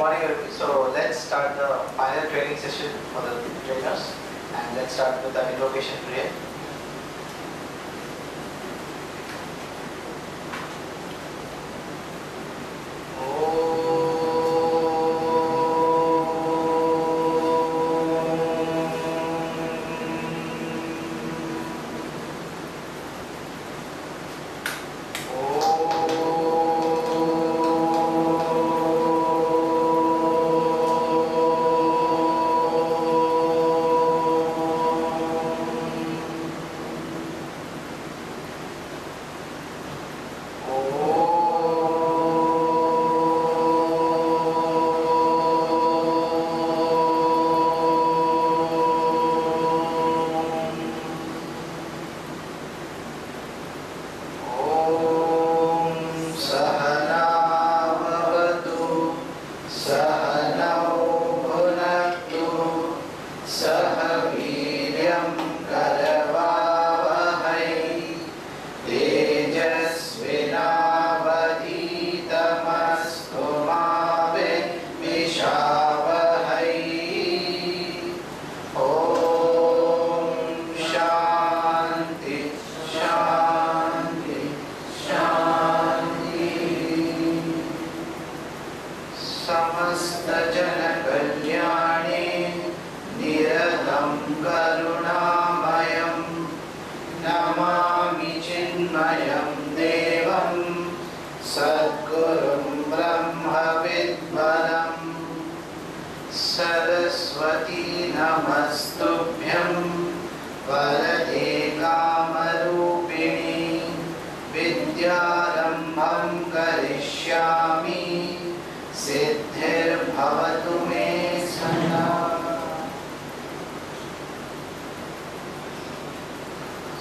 morning everybody. So let's start the final training session for the trainers, and let's start with the invocation prayer.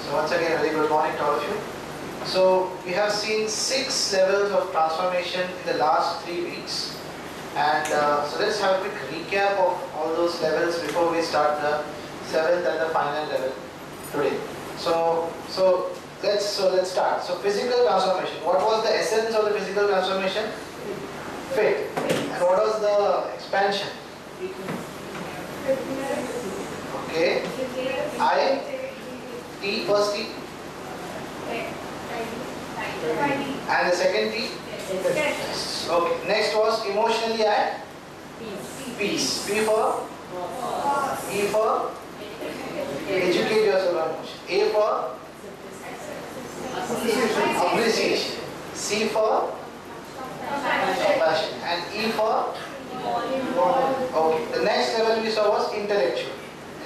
So once again, very good morning to all of you. So we have seen 6 levels of transformation in the last 3 weeks, and so let's have a quick recap of all those levels before we start the 7th and the final level today. So let's start. So physical transformation. What was the essence of the physical transformation? Faith. And what was the expansion? Okay. T, first T. And the second T? Okay. Next was emotionally at peace. P for? E for? Educate yourself on emotion. A for? Appreciation. C for? Compassion. And E for? Okay. The next level we saw was intellectual.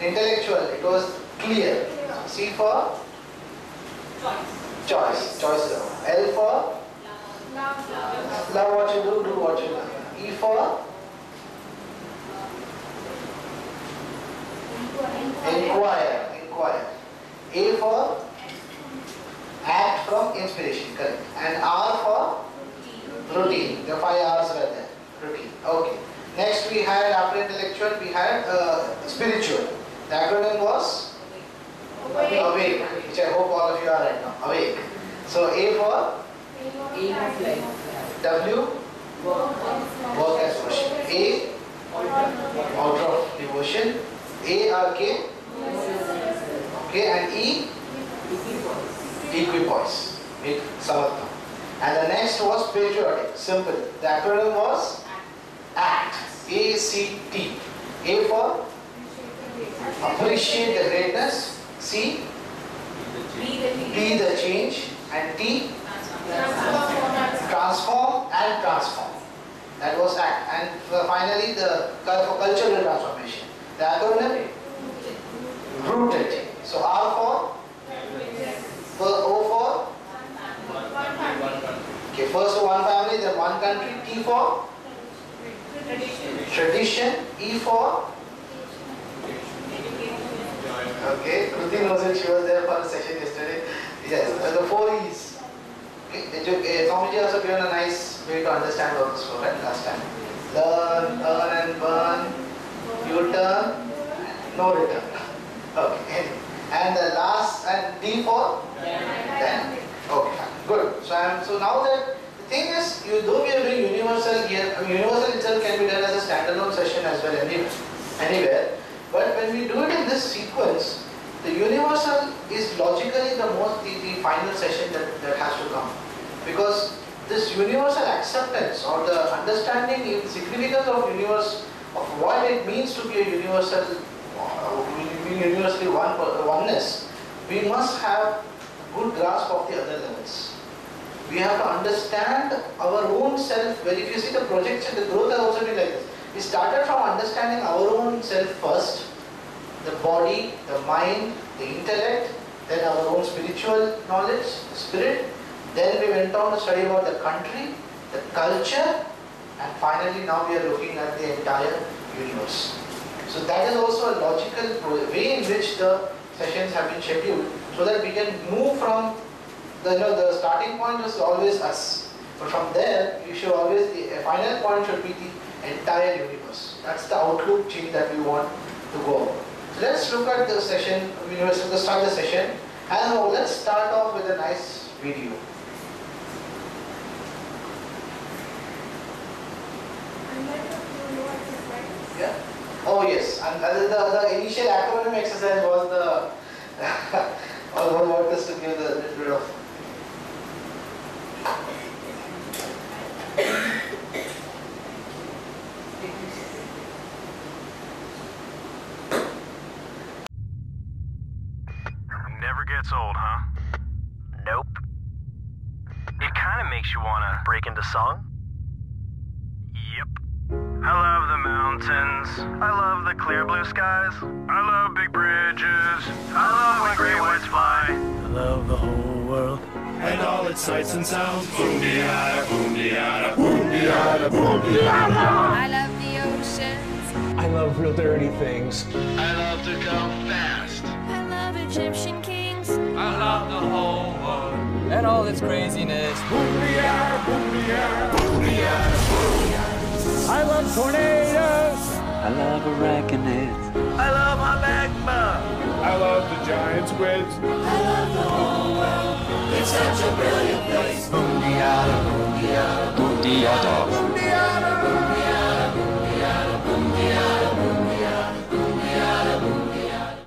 Intellectual, it was clear. C for? Choice. L for? Love what you do what you love. E for? Inquire. A for? Act from inspiration, correct. And R for? Routine. The 5 R's were there. Routine. Okay. Next we had, after intellectual, we had spiritual. The acronym was? Awake, which I hope all of you are right now. Awake. So A for? Aim of life. W? Work as worship. A? Outer of devotion. A-R-K? Okay, and E? Equipoise. With samatha. And the next was patriotic. Simple. The acronym was? ACT. A-C-T. A for? Appreciate the greatness. C? Be the change. And T? Transform and transform. That was ACT. And finally the cultural transformation. The acronym? Rooted. So R for? O for? Okay, first one family, then one country. T for? Tradition. E for? Okay, Kruti knows it, she was there for a session yesterday. Yes, the 4 E's. Okay, Swamiji also given a nice way to understand all this, right, last time. Learn, earn and burn, U-turn, no return. Okay, and the last, and D for? Then. Okay, fine. Good. So now that the thing is, though we are doing universal here, universal itself can be done as a standalone session as well anywhere. But when we do it in this sequence, the universal is logically the final session that has to come. Because this universal acceptance or the understanding in significance of universe, of what it means to be a universal, universally oneness, we must have good grasp of the other levels. We have to understand our own self. If you see the projection, the growth has also been like this. We started from understanding our own self first, the body, the mind, the intellect, then our own spiritual knowledge, the spirit. Then we went on to study about the country, the culture, and finally now we are looking at the entire universe. So that is also a logical way in which the sessions have been scheduled, so that we can move from the starting point is always us, but from there you should always, the final point should be the entire universe. That's the outlook change that we want to go over. So let's look at the session. Let's start the session, and let's start off with a nice video. Yeah. Oh yes, and the initial acronym exercise was the what is to give the little bit of. Never gets old, huh? Nope. It kind of makes you want to break into song. Yep. I love the mountains. I love the clear blue skies. I love big bridges. I love when great whites fly. I love the whole world and all its sights and sounds. Boom-de-yada, boom-de-yada, boom-de-yada, boom-de-yada. I love the oceans. I love real dirty things. I love to go fast. I love Egyptian kings. I love the whole world and all its craziness. Boom-de-yada, boom-de-yada, boom-de-yada, boom-de-yada. I love tornadoes. I love arachnids. I love my magma. I love the giant squids. I love the whole world. It's such a brilliant place. Boom-de-yada, boom-de-yada, Boom-de-yada. boom-de-yada, boom-de-yada, boom-de-yada, boom-de-yada, boom-de-yada, boom-de-yada, boom-de-yada.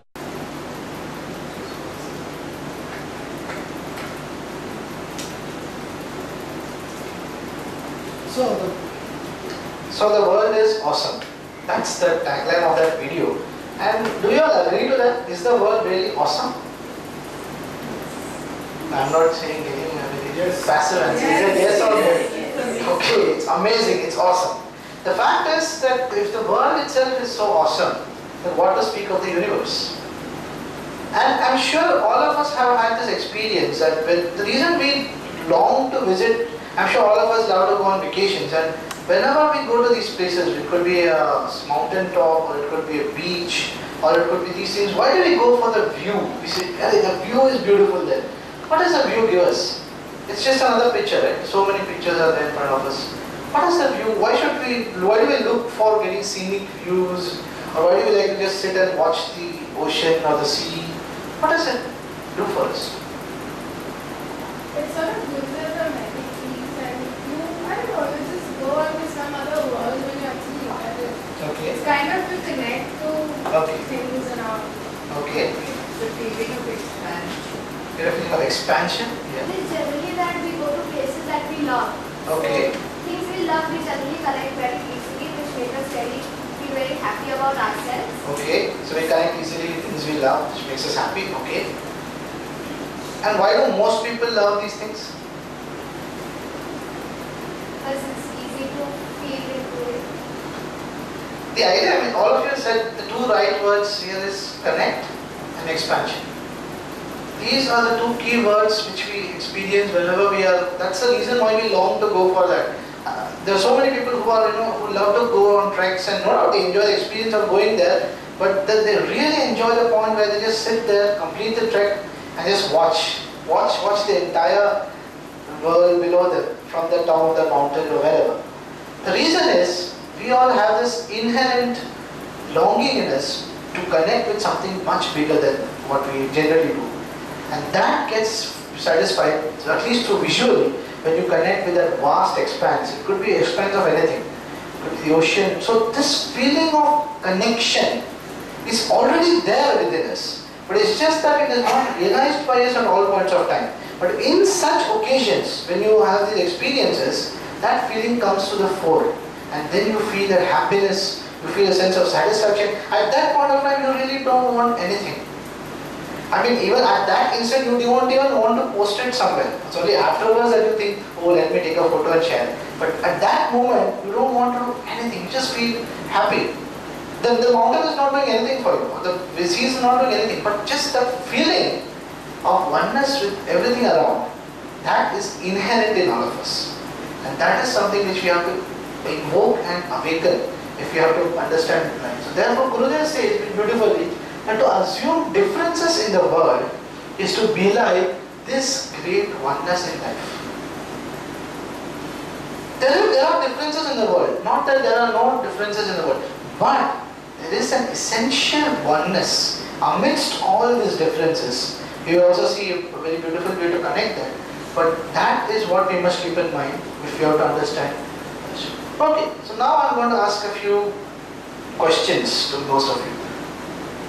So the world is awesome. That's the tagline of that video. And do you all agree to that? Is the world really awesome? I'm not saying anything. Yes. Passive answer. Yes or no? Okay, it's amazing. It's awesome. The fact is that if the world itself is so awesome, then what to speak of the universe? And I'm sure all of us have had this experience that the reason we long to visit, I'm sure all of us love to go on vacations, and whenever we go to these places, it could be a mountain top, or it could be a beach, or it could be these things. Why do we go for the view? We say, hey, the view is beautiful there. What does the view give us? It's just another picture, right? So many pictures are there in front of us. What is the view? Why do we look for getting scenic views? Or why do we like to just sit and watch the ocean or the sea? What does it do for us? It sort of gives us a magic piece, and I don't know, you just go into some other world when you actually look at it. Okay. It's kind of to connect to things around. Okay. The feeling of expansion. You're a feeling of expansion? Yeah. It is generally that we go to places that we love. Okay. So, things we love, we generally connect very easily, which make us feel very happy about ourselves. Okay. So we connect easily with things we love, which makes us happy. Okay. And why do most people love these things? Because it's easy to feel into it. The idea, I mean, all of you said the two right words here is connect and expansion. These are the two key words which we experience whenever we are. That's the reason why we long to go for that. There are so many people who are, who love to go on treks, and no doubt they enjoy the experience of going there. But they really enjoy the point where they just sit there, complete the trek, and just watch the entire world below them, from the top of the mountain or wherever. The reason is we all have this inherent longing in us to connect with something much bigger than what we generally do. And that gets satisfied, so at least through visually, when you connect with that vast expanse. It could be expanse of anything, it could be the ocean. So this feeling of connection is already there within us, but it's just that it is not realized by us at all points of time. But in such occasions, when you have these experiences, that feeling comes to the fore, and then you feel that happiness, you feel a sense of satisfaction. At that point of time, you really don't want anything. I mean, even at that instant, you won't even want to post it somewhere. It's only afterwards that you think, oh, let me take a photo and share. But at that moment, you don't want to do anything. You just feel happy. The mountain is not doing anything for you, or the sea is not doing anything, but just the feeling of oneness with everything around, that is inherent in all of us. And that is something which we have to invoke and awaken if we have to understand it right. So therefore, Gurudev says beautifully, and to assume differences in the world is to be like this great oneness in life. There are differences in the world, not that there are no differences in the world, but there is an essential oneness amidst all these differences. You also see a very beautiful way to connect that, but that is what we must keep in mind if we have to understand. Okay, so now I am going to ask a few questions to most of you.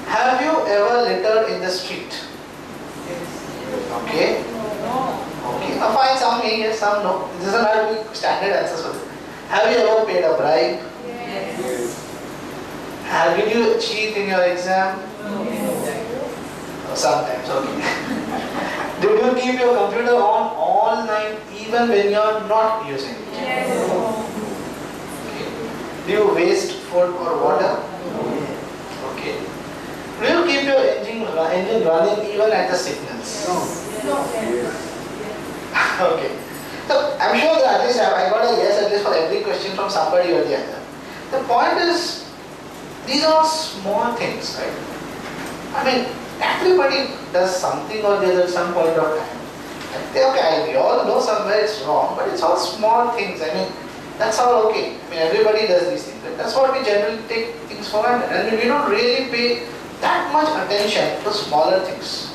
Have you ever littered in the street? Okay. Okay. Fine, some may, yes, some no. This doesn't have to be standard answers for this. Have you ever paid a bribe? Yes. Did you cheat in your exam? Yes. Sometimes, okay. Did you keep your computer on all night even when you are not using it? Yes. Okay. Do you waste food or water? Okay. Do you keep your engine running even at the signals? No. Okay. So I'm sure that at least I got a yes at least for every question from somebody or the other. The point is, these are small things, right? I mean, everybody does something or the other at some point of time. Okay, we all know somewhere it's wrong, but it's all small things. I mean, that's all okay. I mean, everybody does these things. Right? That's what we generally take things for granted. I mean, we don't really pay that much attention to smaller things.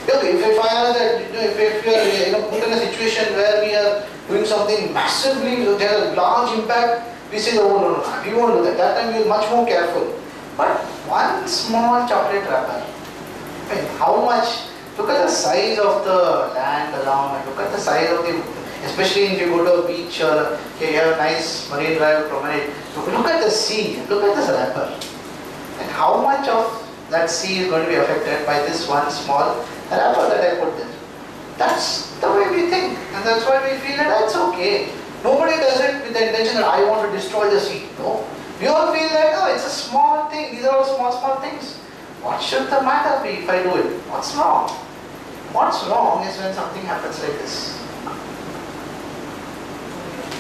Okay, if I are that, if we are put in a situation where we are doing something massively, there a large impact, we say, oh no, we won't do that. That time we are much more careful. But one small chocolate wrapper, I mean, how much? Look at the size of the land around, and look at the size of the, especially if you go to a beach or you have a nice marine drive promenade. Look at the sea, look at this wrapper, and how much of that sea is going to be affected by this one small wrapper that I put there. That's the way we think, and that's why we feel that that's okay. Nobody does it with the intention that I want to destroy the sea. No. We all feel that, oh, it's a small thing. These are all small things. What should the matter be if I do it? What's wrong? What's wrong is when something happens like this.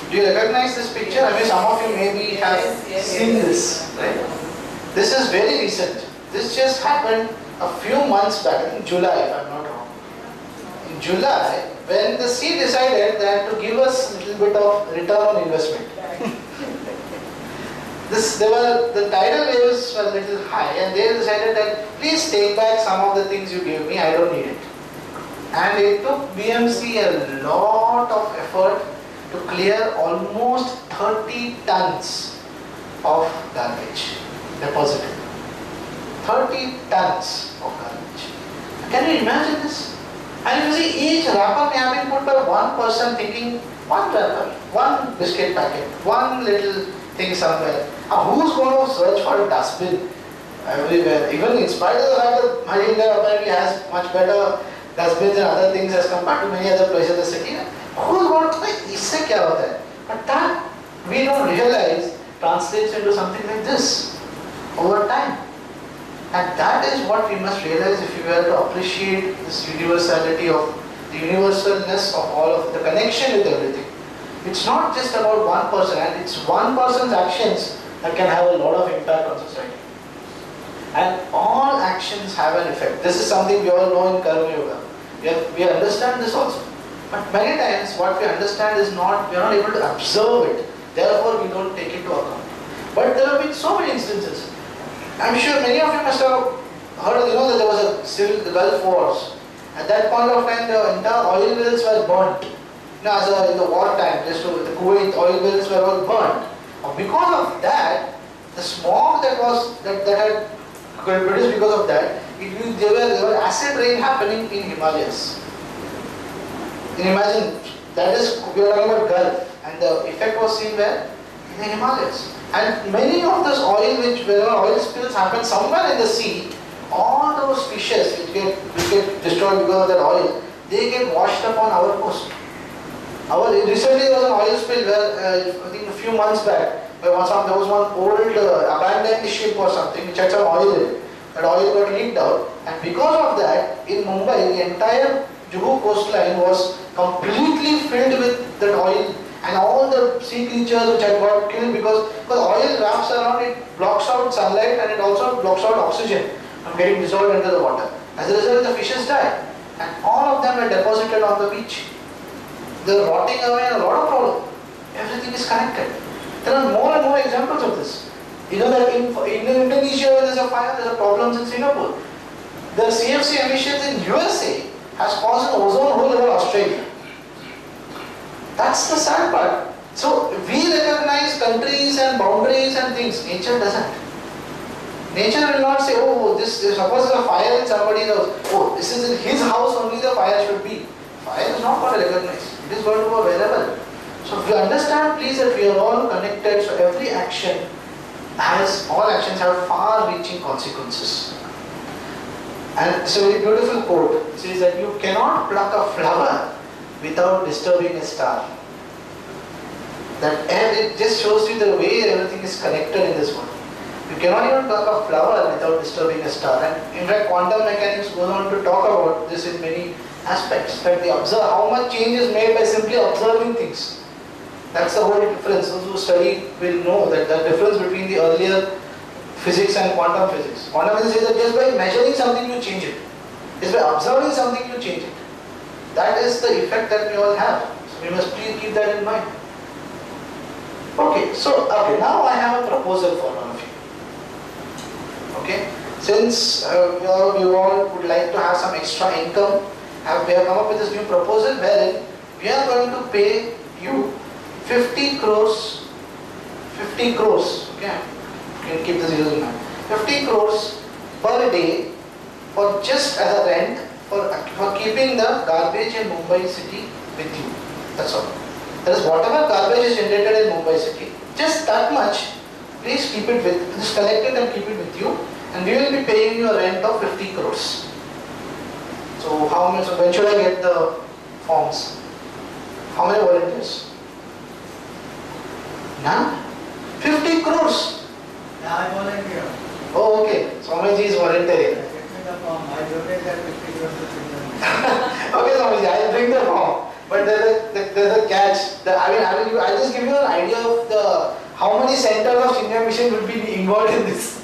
Do you recognize this picture? I mean, some of you maybe have seen this, right? This is very recent. This just happened a few months back, in July, if I'm not wrong. In July, when the sea decided that to give us a little bit of return on investment. The tidal waves were a little high, and they decided that please take back some of the things you gave me, I don't need it. And it took BMC a lot of effort to clear almost 30 tons of garbage deposited. 30 tons of garbage. Can you imagine this? And if you see, each wrapper may have been put by one person thinking, one wrapper, one biscuit packet, one little thing somewhere. Who's going to search for a dustbin everywhere? Even in spite of the fact that Marine apparently has much better dustbins and other things as compared to many other places in the city. Who's going to think, इससे क्या होता है? But that we don't realize translates into something like this over time. And that is what we must realize if we were to appreciate this universality of the universalness of all of the connection with everything. It's not just about one person, and it's one person's actions that can have a lot of impact on society. And all actions have an effect. This is something we all know in Karma Yoga. We understand this also. But many times what we understand is not, we are not able to observe it. Therefore we don't take it to account. But there have been so many instances. I'm sure many of you must have heard, that there was the Gulf Wars. At that point of time, the entire oil wells were burnt. In the war time, just the Kuwait oil wells were all burnt. Because of that, the smog that had produced because of that, there were acid rain happening in Himalayas. You can imagine, that is, we are talking about Gulf, and the effect was seen where? In the Himalayas. And many of this oil, whenever oil spills happen somewhere in the sea, all those fishes which get destroyed because of that oil, they get washed up on our coast. Recently there was an oil spill where, I think a few months back, there was one old abandoned ship or something which had some oil in it. That oil got leaked out, and because of that, in Mumbai, the entire Juhu coastline was completely filled with that oil, and all the sea creatures which had got killed because oil wraps around, it blocks out sunlight and it also blocks out oxygen from getting dissolved into the water. As a result, the fishes died, and all of them were deposited on the beach. They are rotting away and a lot of problems. Everything is connected. There are more and more examples of this. You know that in Indonesia when there is a fire, there are problems in Singapore. The CFC emissions in USA has caused an ozone hole over Australia. That's the sad part. So we recognize countries and boundaries and things. Nature doesn't. Nature will not say, oh, suppose there is a fire in somebody's house. Oh, this is in his house only the fire should be. Fire is not going to recognize. It is going to go wherever. So if you understand, please, that we are all connected. So every action all actions have far-reaching consequences. And it's a very beautiful quote. It says that you cannot pluck a flower without disturbing a star. And it just shows you the way everything is connected in this world. You cannot even pluck a flower without disturbing a star. And in fact, quantum mechanics goes on to talk about this in many aspects. That they observe how much change is made by simply observing things. That's the whole difference. Those who study will know that the difference between the earlier physics and quantum physics. Quantum physics says that just by measuring something you change it. Just by observing something you change it. That is the effect that we all have. So we must please keep that in mind. Okay, now I have a proposal for all of you. Okay, since you all would like to have some extra income, we have come up with this new proposal wherein we are going to pay you 50 crores, okay, you can keep this using mind, 50 crores per day for just as a rent for keeping the garbage in Mumbai city with you. That's all. That is, whatever garbage is generated in Mumbai city, just that much, please keep it with, just collect it and keep it with you, and we will be paying you a rent of 50 crores. So how much, when should I get the forms? How many volunteers? None? 50 crores? Yeah, I volunteer. Oh, okay. Swamiji is volunteering. Get me the form. I donate that 50 crores to children. Okay, Swamiji, I will bring the form. But there's a catch. I'll just give you an idea of how many centers of Chinmaya Mission would be involved in this.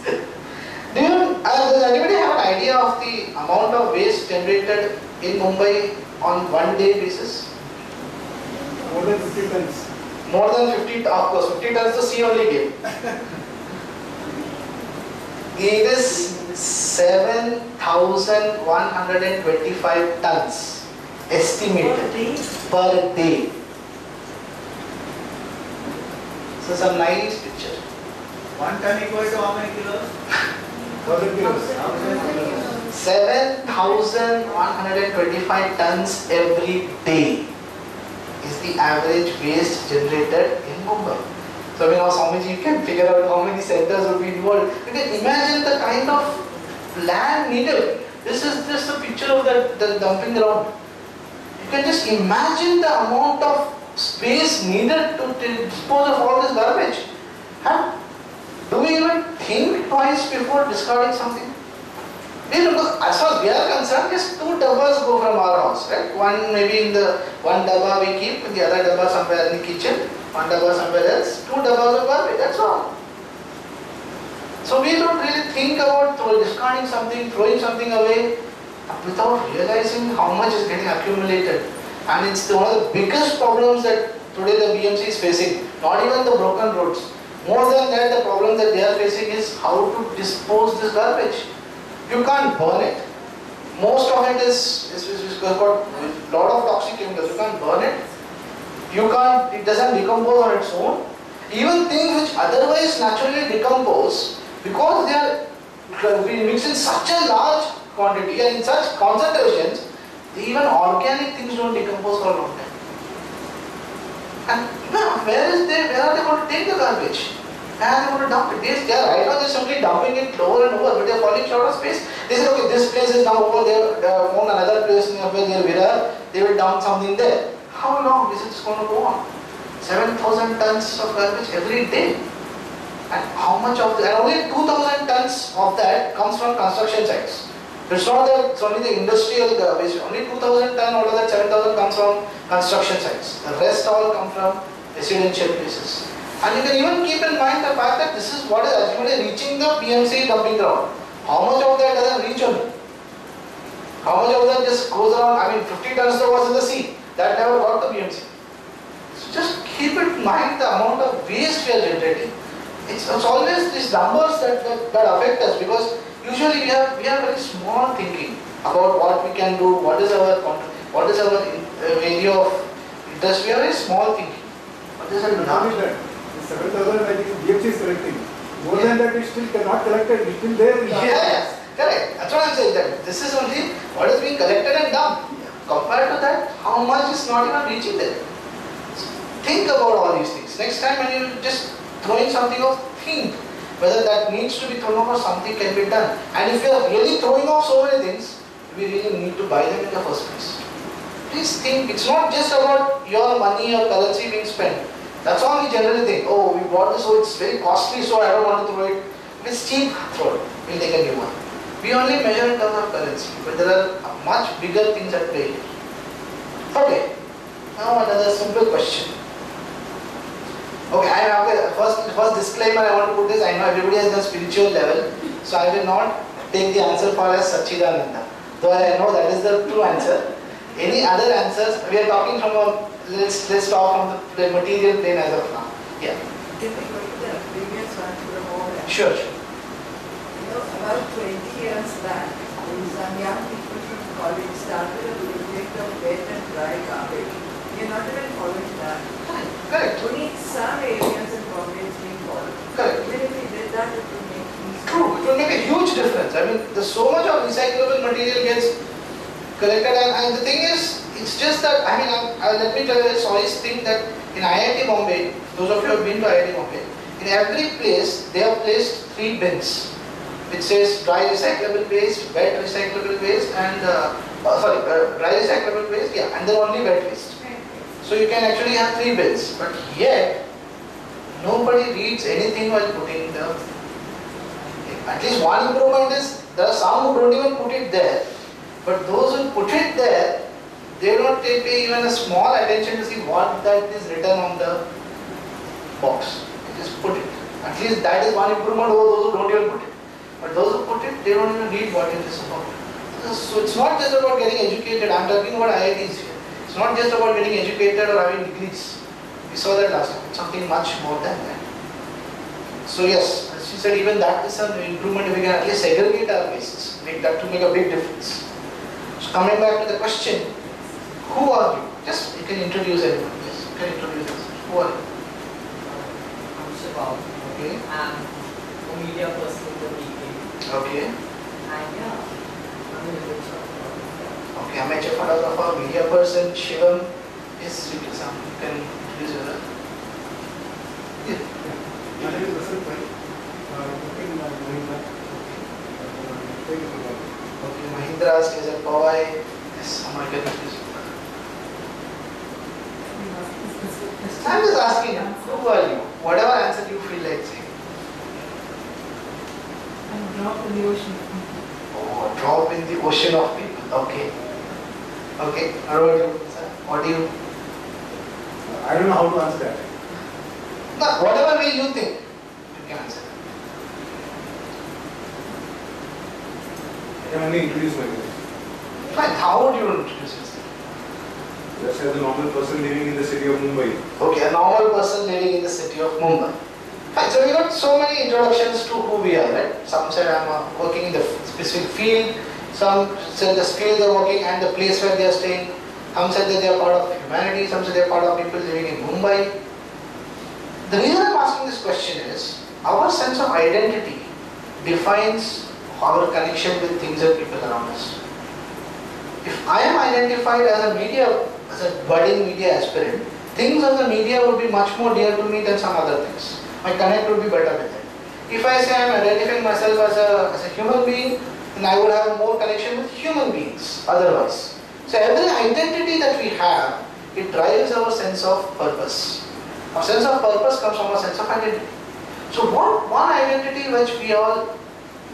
Does anybody have an idea of the amount of waste generated in Mumbai on one day basis? More than 50 tons. More than 50, of course, 50 tons the sea only gave. It is 7,125 tons estimated per day. So some nice picture. 1 ton equal to how many kilos? 7,125 tons every day is the average waste generated in Mumbai. So now Swamiji, you can figure out how many centers would be involved. You can imagine the kind of land needed. This is just a picture of the dumping ground. You can just imagine the amount of space needed to dispose of all this garbage. Do we even think twice before discarding something? As far as we are concerned, just 2 dabbas go from our house, right? One maybe in the one dabba we keep, the other dabba somewhere in the kitchen, one dabba somewhere else, 2 dabbas of garbage, that's all. So we don't really think about discarding something, throwing something away without realizing how much is getting accumulated. And it's one of the biggest problems that today the BMC is facing, not even the broken roads. More than that, the problem that they are facing is how to dispose this garbage. You can't burn it. Most of it is got a lot of toxic chemicals. You can't burn it. You can't. It doesn't decompose on its own. Even things which otherwise naturally decompose, because they are being mixed in such a large quantity and in such concentrations, even organic things don't decompose for a long time. And where are they going to take the garbage? And they want to dump it. They are right now, they're simply dumping it over and over, but they are falling short of space. They say, okay, this place is now over, they have found another place near Virar, they will dump something there. How long is it going to go on? 7,000 tons of garbage every day. And how much of that? And only 2,000 tons of that comes from construction sites. It's not that it's only the industrial waste. Only 2,000 tons out of that 7,000 comes from construction sites. The rest all come from residential places. And you can even keep in mind the fact that this is what is actually reaching the PMC dumping ground. How much of that doesn't reach only? How much of that just goes around? I mean, 50 tons was in the sea. That never got to PMC. So just keep in mind the amount of waste we are generating. It's always these numbers that affect us, because usually we have very small thinking about what we can do, what is our area of interest. We have very small thinking. But this is not that. 7,000 I think DFC is collecting. More than that, it still cannot collect it. It's still there. Yes, correct. That's what I'm saying. That this is only what is being collected and dumped. Compared to that, how much is not even reaching there. So think about all these things. Next time when you just throwing something off, think whether that needs to be thrown off or something can be done. And if you are really throwing off so many things, we really need to buy them in the first place. Please think. It's not just about your money or currency being spent. That's all we generally think. Oh, we bought this, so it's very costly, so I don't want to throw it. If it's cheap, throw it. We'll take a new one. We only measure in terms of currency, but there are much bigger things at play here. Okay, now another simple question. Okay, I have a first disclaimer I want to put this. I know everybody has a spiritual level, so I will not take the answer for as Sachidananda. Though I know that is the true answer. Any other answers? We are talking from a let's talk from the material plane as of now. Yeah. Can we go to the previous one to the moment? Sure. You know, about 20 years back, some young people from college started a project of wet and dry garbage. We are not even following that. Correct. Only some areas in Bombay is being followed. Correct. Even if we did that, it would make things. True. It will make a huge difference. I mean, there's so much of recyclable material gets collected, and the thing is, it's just that, I mean, let me tell you, I always think that in IIT Bombay, those of you who have been to IIT Bombay, in every place, they have placed 3 bins. It says dry recyclable waste, wet recyclable waste, and, dry recyclable waste, yeah, and then only wet waste. So you can actually have 3 bins, but yet, nobody reads anything while putting the, at least one improvement is, there are some who don't even put it there, but those who put it there, they don't pay even a small attention to see what that is written on the box. They just put it. At least that is one improvement over those who don't even put it. But those who put it, they don't even read what it is about. So it's not just about getting educated. I'm talking about IITs here. It's not just about getting educated or having degrees. We saw that last time. It's something much more than that. So yes, as you said, even that is an improvement if we can at least segregate our wastes. Make that to make a big difference. So coming back to the question, who are you? Just you can introduce everyone. Yes, you can introduce yourself. Who are you? I'm Shivam. Okay. I'm a media person in the meeting. Okay. And yeah, I'm a little photographer. Okay, amateur photographer, media person, Shivam. Yes, you can introduce yourself. Yeah. My name is Vasant Pai. Working in Mahindra. Okay, Mahindra stays at Powai. Yes, someone can introduce yourself. I'm just asking you, who are you? Whatever answer you feel like saying. I'm a drop in the ocean. Oh, drop in the ocean of people. Okay. Okay. How about you, sir? What do you? I don't know how to answer that. No, whatever way you think, you can answer. I can only introduce myself. Fine. How would you introduce yourself? Just as a normal person living in the city of Mumbai. Okay, a normal person living in the city of Mumbai. Fine. So we got so many introductions to who we are, right? Some said I'm working in the specific field. Some said the skill they are working and the place where they are staying. Some said that they are part of humanity. Some said they are part of people living in Mumbai. The reason I am asking this question is, our sense of identity defines our connection with things and people around us. If I am identified as a budding media aspirant, things of the media would be much more dear to me than some other things. My connect would be better with it. If I say I am identifying myself as a human being, then I would have more connection with human beings otherwise. So every identity that we have, it drives our sense of purpose. Our sense of purpose comes from a sense of identity. So one identity which we all,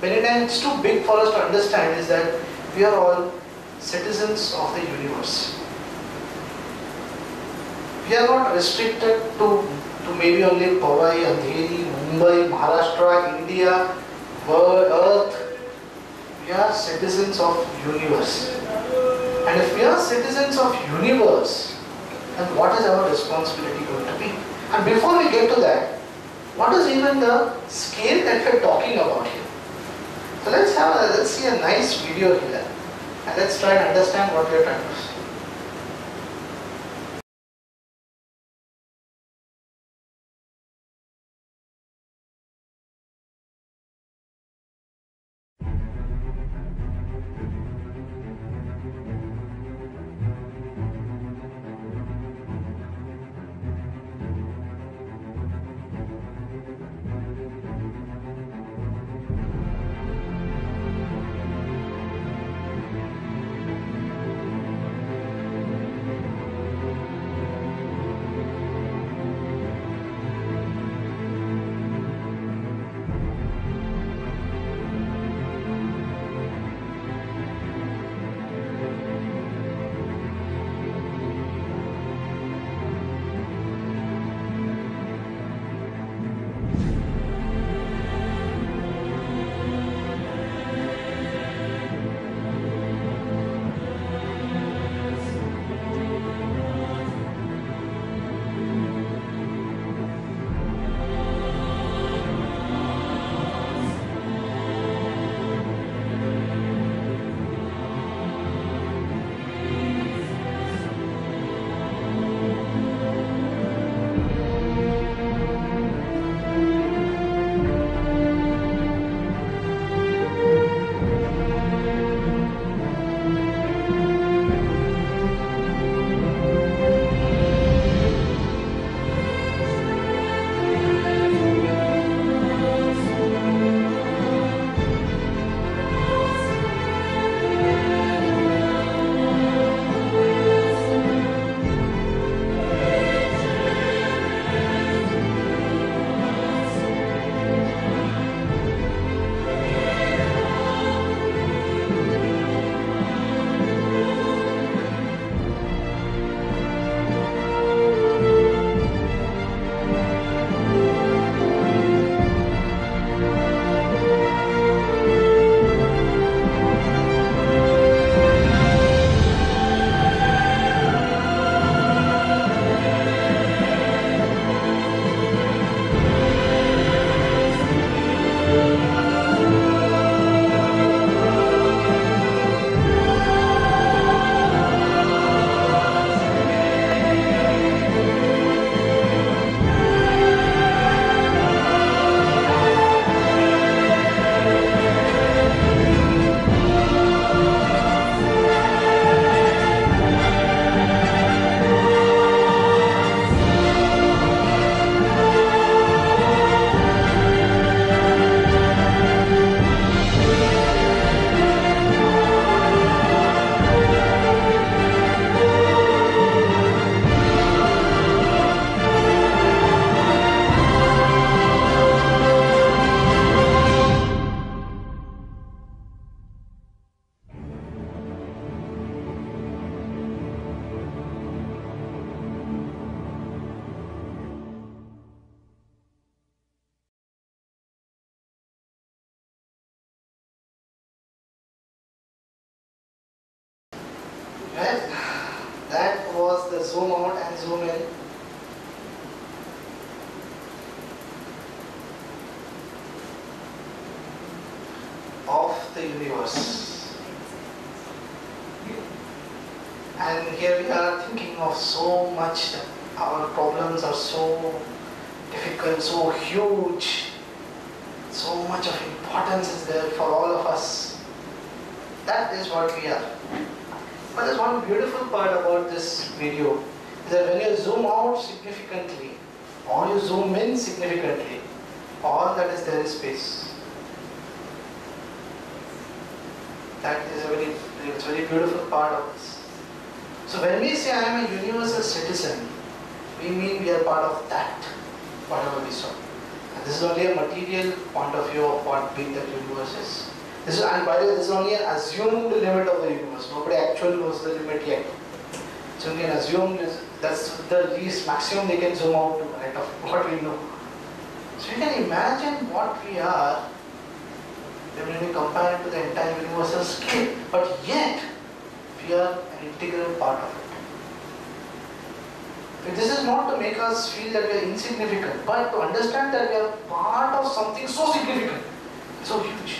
many times it's too big for us to understand, is that we are all citizens of the universe. We are not restricted to maybe only Powai, Andheri, Mumbai, Maharashtra, India, Earth. We are citizens of universe. And if we are citizens of universe, then what is our responsibility going to be? And before we get to that, what is even the scale that we are talking about here? So let's see a nice video here, and let's try and understand what we are trying to say. Right? That was the zoom out and zoom in. Of the universe. here we are thinking of so much that our problems are so difficult, so huge, so much of importance is there for all of us. That is what we are. But there's one beautiful part about this video, is that when you zoom out significantly, or you zoom in significantly, all that is there is space. That is a very beautiful part of this. So when we say I am a universal citizen, we mean we are part of that, whatever we saw. And this is only a material point of view of what big that universe is. This is, and by the way, this is only an assumed limit of the universe. Nobody actually knows the limit yet. It's only an assumed, that's the least maximum they can zoom out to, right, of what we know. So you can imagine what we are when we compare it to the entire universal scale, but yet we are an integral part of it. So this is not to make us feel that we are insignificant, but to understand that we are part of something so significant, so huge.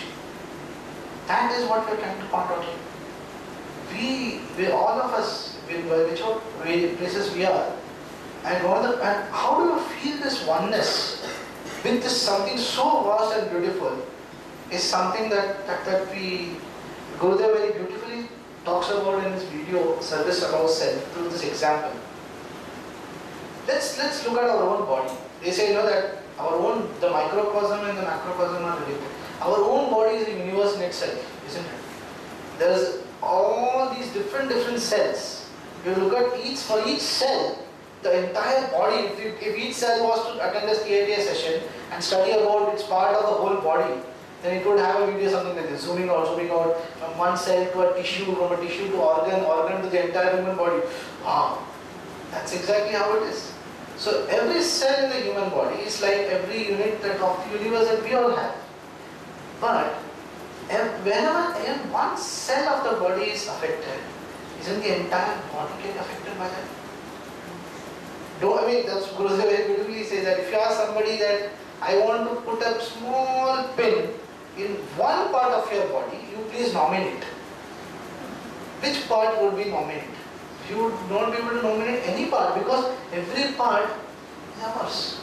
That is what we are trying to point out here. We all of us, whichever places we are, and how do you feel this oneness with this something so vast and beautiful is something that we Gurudev very beautifully talks about in his video Service Above Self through this example. Let's look at our own body. They say, you know, that the microcosm and the macrocosm are related. Our own body is a universe in itself, isn't it? There's all these different cells. You look at for each cell, the entire body, if each cell was to attend a TITA session and study about its part of the whole body, then it would have a video something like this, zooming out from one cell to a tissue, from a tissue to organ to the entire human body. Wow, that's exactly how it is. So every cell in the human body is like every unit of the universe that we all have. But whenever one cell of the body is affected, isn't the entire body get affected by that? That's Gurudev very beautifully says that if you ask somebody that I want to put a small pin in one part of your body, you please nominate. Which part would be nominated? You would not be able to nominate any part because every part is ours.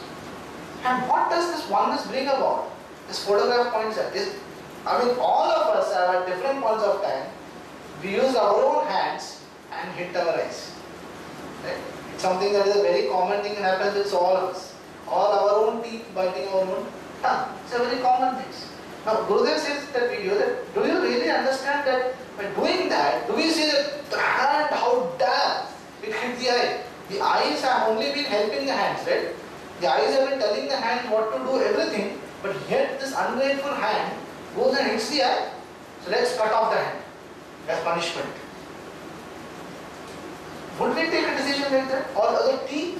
And what does this oneness bring about? This photograph points at this. All of us are at different points of time. We use our own hands and hit our eyes. Right? It's something that is a very common thing that happens with all of us. All our own teeth biting our own tongue. It's a very common thing. Now Gurudev says that video that, do you really understand that by doing that, do we see that the hand, how damn it hit the eye? The eyes have only been helping the hands, right? The eyes have been telling the hand what to do, everything, but yet this ungrateful hand goes and hits the eye. So let's cut off the hand as punishment. Would we take a decision like that? Or the teeth?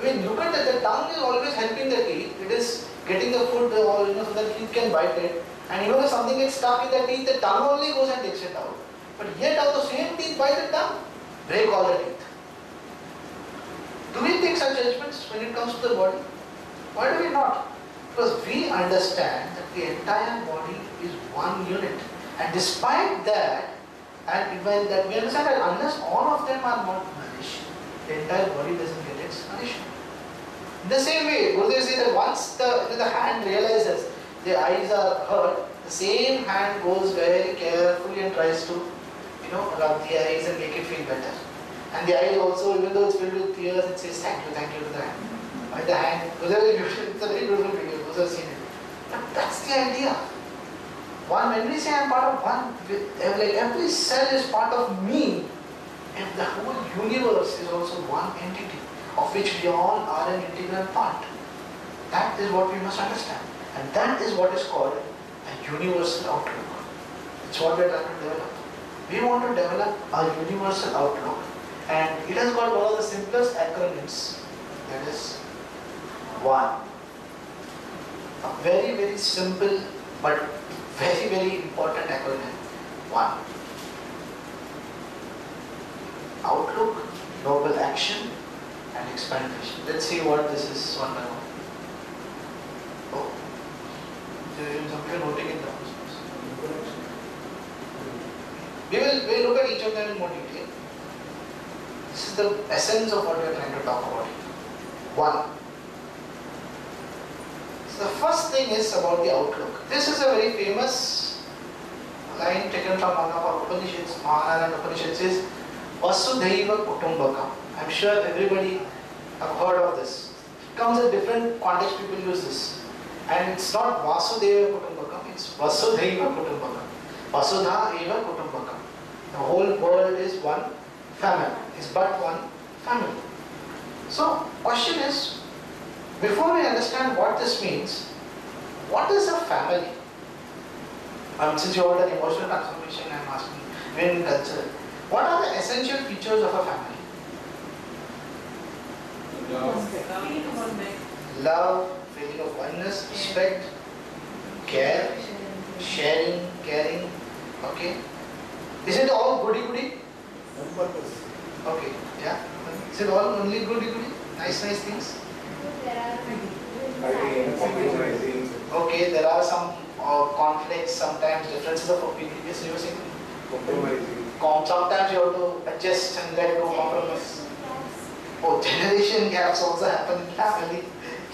Look at that, the tongue is always helping the teeth. It is getting the food so that teeth can bite it. And if something gets stuck in the teeth, the tongue only goes and takes it out. But yet how the same teeth bite the tongue, break all the teeth. Do we take such judgments when it comes to the body? Why do we not? Because we understand that the entire body is one unit. And despite that, and when that we understand that unless all of them are not nourished, the entire body doesn't get its nourishment. In the same way, Gurudev says that once the hand realizes the eyes are hurt, the same hand goes very carefully and tries to, rub the eyes and make it feel better. And the eyes also, even though it's filled with tears, it says thank you to the hand. By the hand, it's a very beautiful video, those have seen it. But that's the idea. When we say I'm part of one, like every cell is part of me, and the whole universe is also one entity, of which we all are an integral part. That is what we must understand. And that is what is called a universal outlook. It's what we are trying to develop. We want to develop a universal outlook. And it has got one of the simplest acronyms, that is one. A very, very simple but very, very important acronym. One. Outlook, noble action, and expand vision. Let's see what this is one by one. Oh, some people noting it down. We'll look at each of them in more detail. is the essence of what we are trying to talk about. One. So the first thing is about the outlook. This is a very famous line taken from one of our Upanishads, Mahanarayana Upanishad says, Vasudhaiva Kutumbakam. I'm sure everybody have heard of this. It comes in different contexts, people use this. And it's not Vasudhaiva Kutumbakam, it's Vasudhaiva Kutumbakam. Vasudha Eva Kutumbakam. The whole world is one family, is but one family. So, question is, before we understand what this means, what is a family? Since you heard an emotional transformation, I am asking, in culture, what are the essential features of a family? Love, feeling of oneness, respect, care, sharing, caring. Okay. Is it all goody-goody? Okay. Yeah. Is it all only goody-goody? Nice things? Okay. There are some conflicts, sometimes differences of opinion. Yes, you were saying? Sometimes you have to adjust and let go, compromise. Oh, generation gaps also happen in family.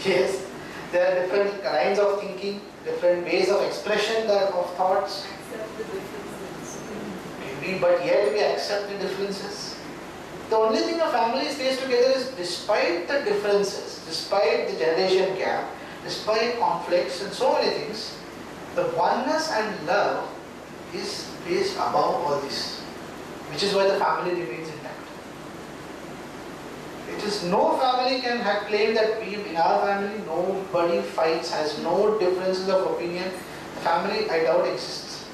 Yes. There are different kinds of thinking, different ways of expression of thoughts. Accept the differences. But yet we accept the differences. The only thing a family stays together is despite the differences, despite the generation gap, despite conflicts and so many things, the oneness and love is placed above all this, which is why the family remains intact. It is no family can have claimed that we in our family nobody fights, has no differences of opinion. The family, I doubt, exists.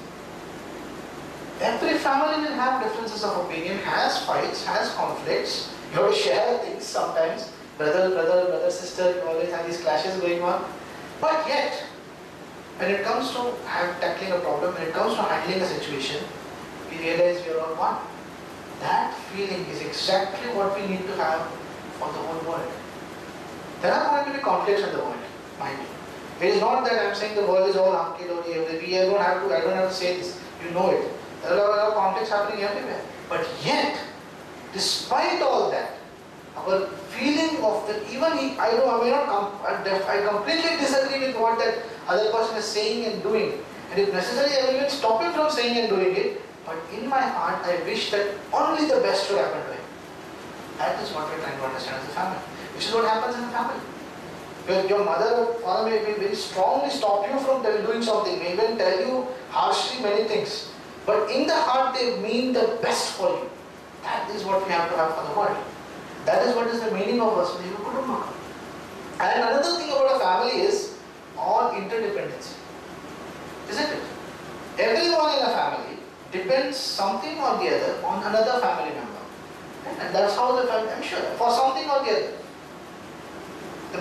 Every family will have differences of opinion, has fights, has conflicts. You have to share things sometimes. Brother, sister, you always have these clashes going on. But yet, when it comes to tackling a problem, when it comes to handling a situation, we realize we are all one. That feeling is exactly what we need to have for the whole world. There are going to be conflicts in the world, mind you. It is not that I am saying the world is all hunky-dory. I don't have to say this. You know it. There are a lot of conflicts happening everywhere. But yet, despite all that, our feeling of that, I completely disagree with what that other person is saying and doing. And if necessary, I will even stop him from saying and doing it. But in my heart, I wish that only the best should happen to him. That is what we are trying to understand as a family. Which is what happens in a family. Your mother or father may very strongly stop you from doing something, may even tell you harshly many things. But in the heart, they mean the best for you. That is what we have to have for the world. That is what is the meaning of Vasudhaiva Kutumbakam. And another thing about a family is all interdependency. Isn't it? Everyone in a family depends something or the other on another family member. And that's how the family, I'm sure, for something or the other. The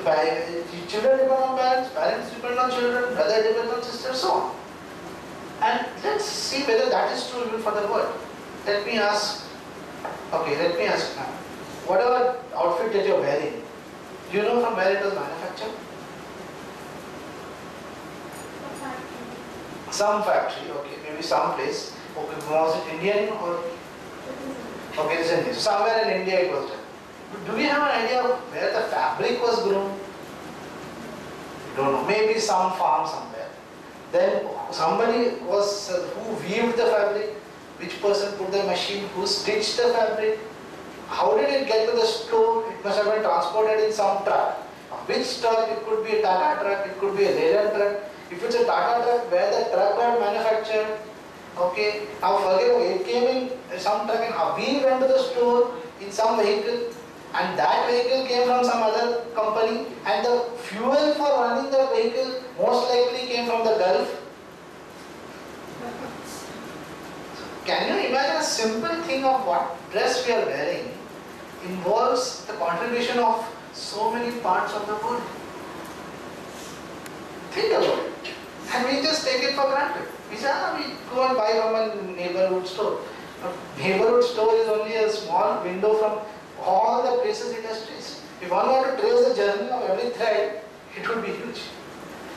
children depend on parents, parents depend on children, brother depends on sister, so on. And let's see whether that is true even for the world. Let me ask now. Whatever outfit that you're wearing, do you know from where it was manufactured? Some factory, okay, maybe some place. Okay, was it Indian or? Okay, it's Indian. Somewhere in India it was done. But do we have an idea of where the fabric was grown? We don't know. Maybe some farm somewhere. Then somebody was who weaved the fabric, which person put the machine, who stitched the fabric, how did it get to the store? It must have been transported in some truck. Which truck? It could be a Tata truck, it could be a Leyland truck. If it's a Tata truck, where the truck got manufactured, okay, now forget it came in some truck and we went to the store in some vehicle, and that vehicle came from some other company, and the fuel for running the vehicle most likely came from the Gulf. Can you imagine a simple thing of what dress we are wearing involves the contribution of so many parts of the world? Think about it. And we just take it for granted. We say, we go and buy from a neighborhood store. A neighborhood store is only a small window from all the places it has traced. If one were to trace the journey of every thread, it would be huge.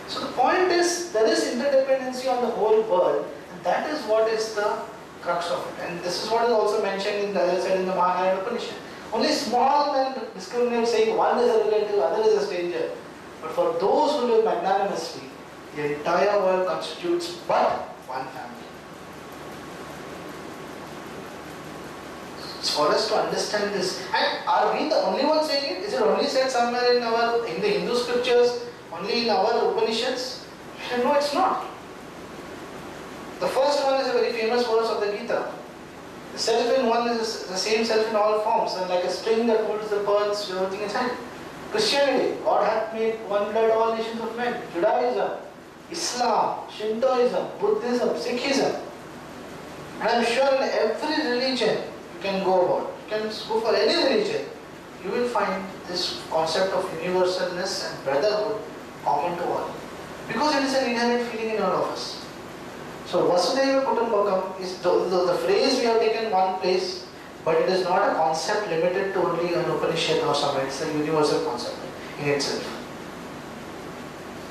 So the point is, there is interdependency on the whole world, and that is what is the crux of it. And this is what is also mentioned in the other side in the Mahanarayana Upanishad. Only small men discriminate, saying one is a relative, other is a stranger. But for those who live magnanimously, the entire world constitutes but one family. It's for us to understand this. And are we the only ones saying it? Is it only said somewhere in the Hindu scriptures, only in our Upanishads? No, it's not. The first one is a very famous verse of the Gita. The self in one is the same self in all forms, and like a string that holds the pearls, everything inside. Christianity, God hath made one blood all nations of men. Judaism, Islam, Shintoism, Buddhism, Sikhism. And I'm sure in every religion you can go about, you can go for any religion, you will find this concept of universalness and brotherhood common to all. Because it is an inherent feeling in all of us. So Vasudhaiva Kutumbakam is the phrase we have taken one place, but it is not a concept limited to only an Upanishad or somewhere. It's a universal concept in itself.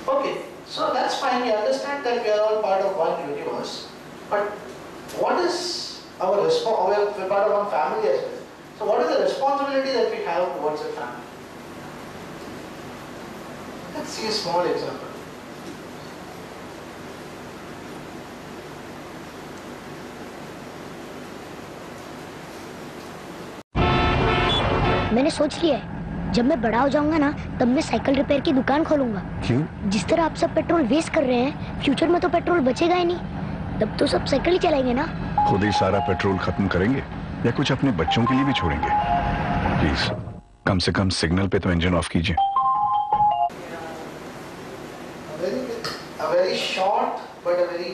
Okay, so that's fine. We understand that we are all part of one universe. But what is our response? We are part of one family as well. So what is the responsibility that we have towards a family? Let's see a small example. मैंने सोच लिया है जब मैं बड़ा हो जाऊंगा ना तब मैं साइकिल रिपेयर की दुकान खोलूंगा। क्यों? जिस तरह आप सब पेट्रोल वेस्ट कर रहे हैं, फ्यूचर में तो पेट्रोल बचेगा ही नहीं, तब तो सब साइकिल ही चलाएंगे ना। खुद ही सारा पेट्रोल खत्म करेंगे या कुछ अपने बच्चों के लिए भी छोड़ेंगे? प्लीज कम से कम सिग्नल पे तो इंजन ऑफ कीजिए। A very short but a very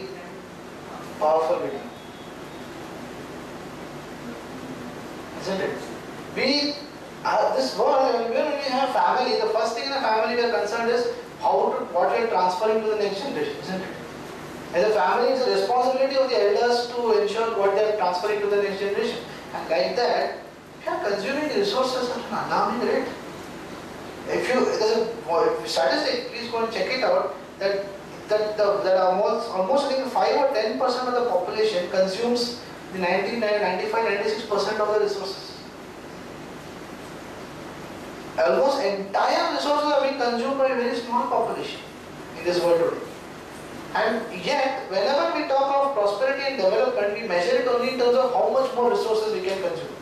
powerful video, isn't it? This world, when we have family, the first thing in a family we are concerned is what we are transferring to the next generation, isn't it? As a family, it's a responsibility of the elders to ensure what they are transferring to the next generation. And like that, we are consuming the resources at an alarming rate. If there's a statistic, please go and check it out, that almost I think 5 or 10% of the population consumes the 95-96% of the resources. Almost entire resources are being consumed by a very small population in this world today. And yet, whenever we talk of prosperity and development, we measure it only in terms of how much more resources we can consume.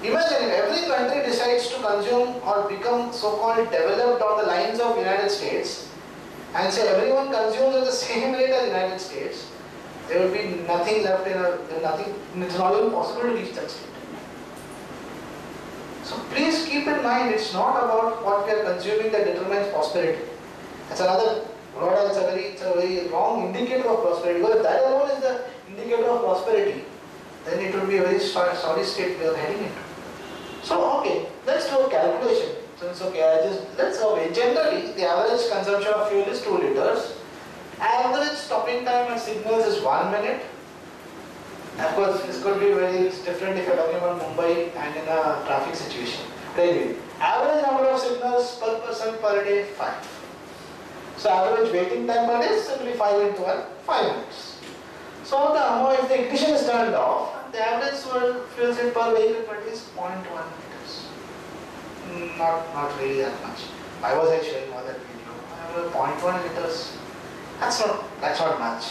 Imagine if every country decides to consume or become so-called developed on the lines of United States, and say everyone consumes at the same rate as the United States, there will be nothing left it's not even possible to reach that state. So please keep in mind, it's not about what we are consuming that determines prosperity. That's another, it's a very wrong indicator of prosperity. Because if that alone is the indicator of prosperity, then it will be a very sorry state we are heading into. So okay, let's do a calculation. So it's okay, generally the average consumption of fuel is 2 liters. Average stopping time at signals is 1 minute. Of course, this could be very different if you're talking about Mumbai and in a traffic situation. But anyway, average number of signals per person per day, 5. So average waiting time per day is simply 5 into 1, 5 minutes. So if the ignition is turned off, the average fuel saved per vehicle per day is 0.1 liters. Not really that much. I was actually more than video. 0.1 liters. That's not much.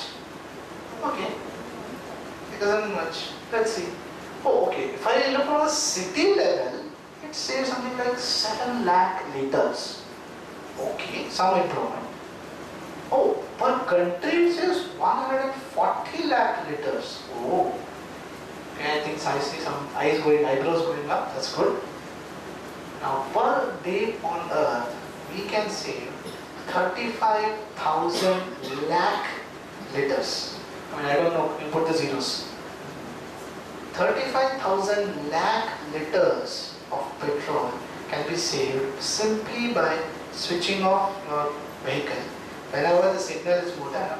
Okay. It doesn't much. Let's see. Oh, okay. If I look on a city level, it says something like 7 lakh liters. Okay, some improvement. Oh, per country it says 140 lakh liters. Oh. Okay, I think I see some eyebrows going up. That's good. Now, per day on Earth, we can save 35,000 lakh liters. I don't know, you put the zeros. 35,000 lakh liters of petrol can be saved simply by switching off your vehicle whenever the signal is more than a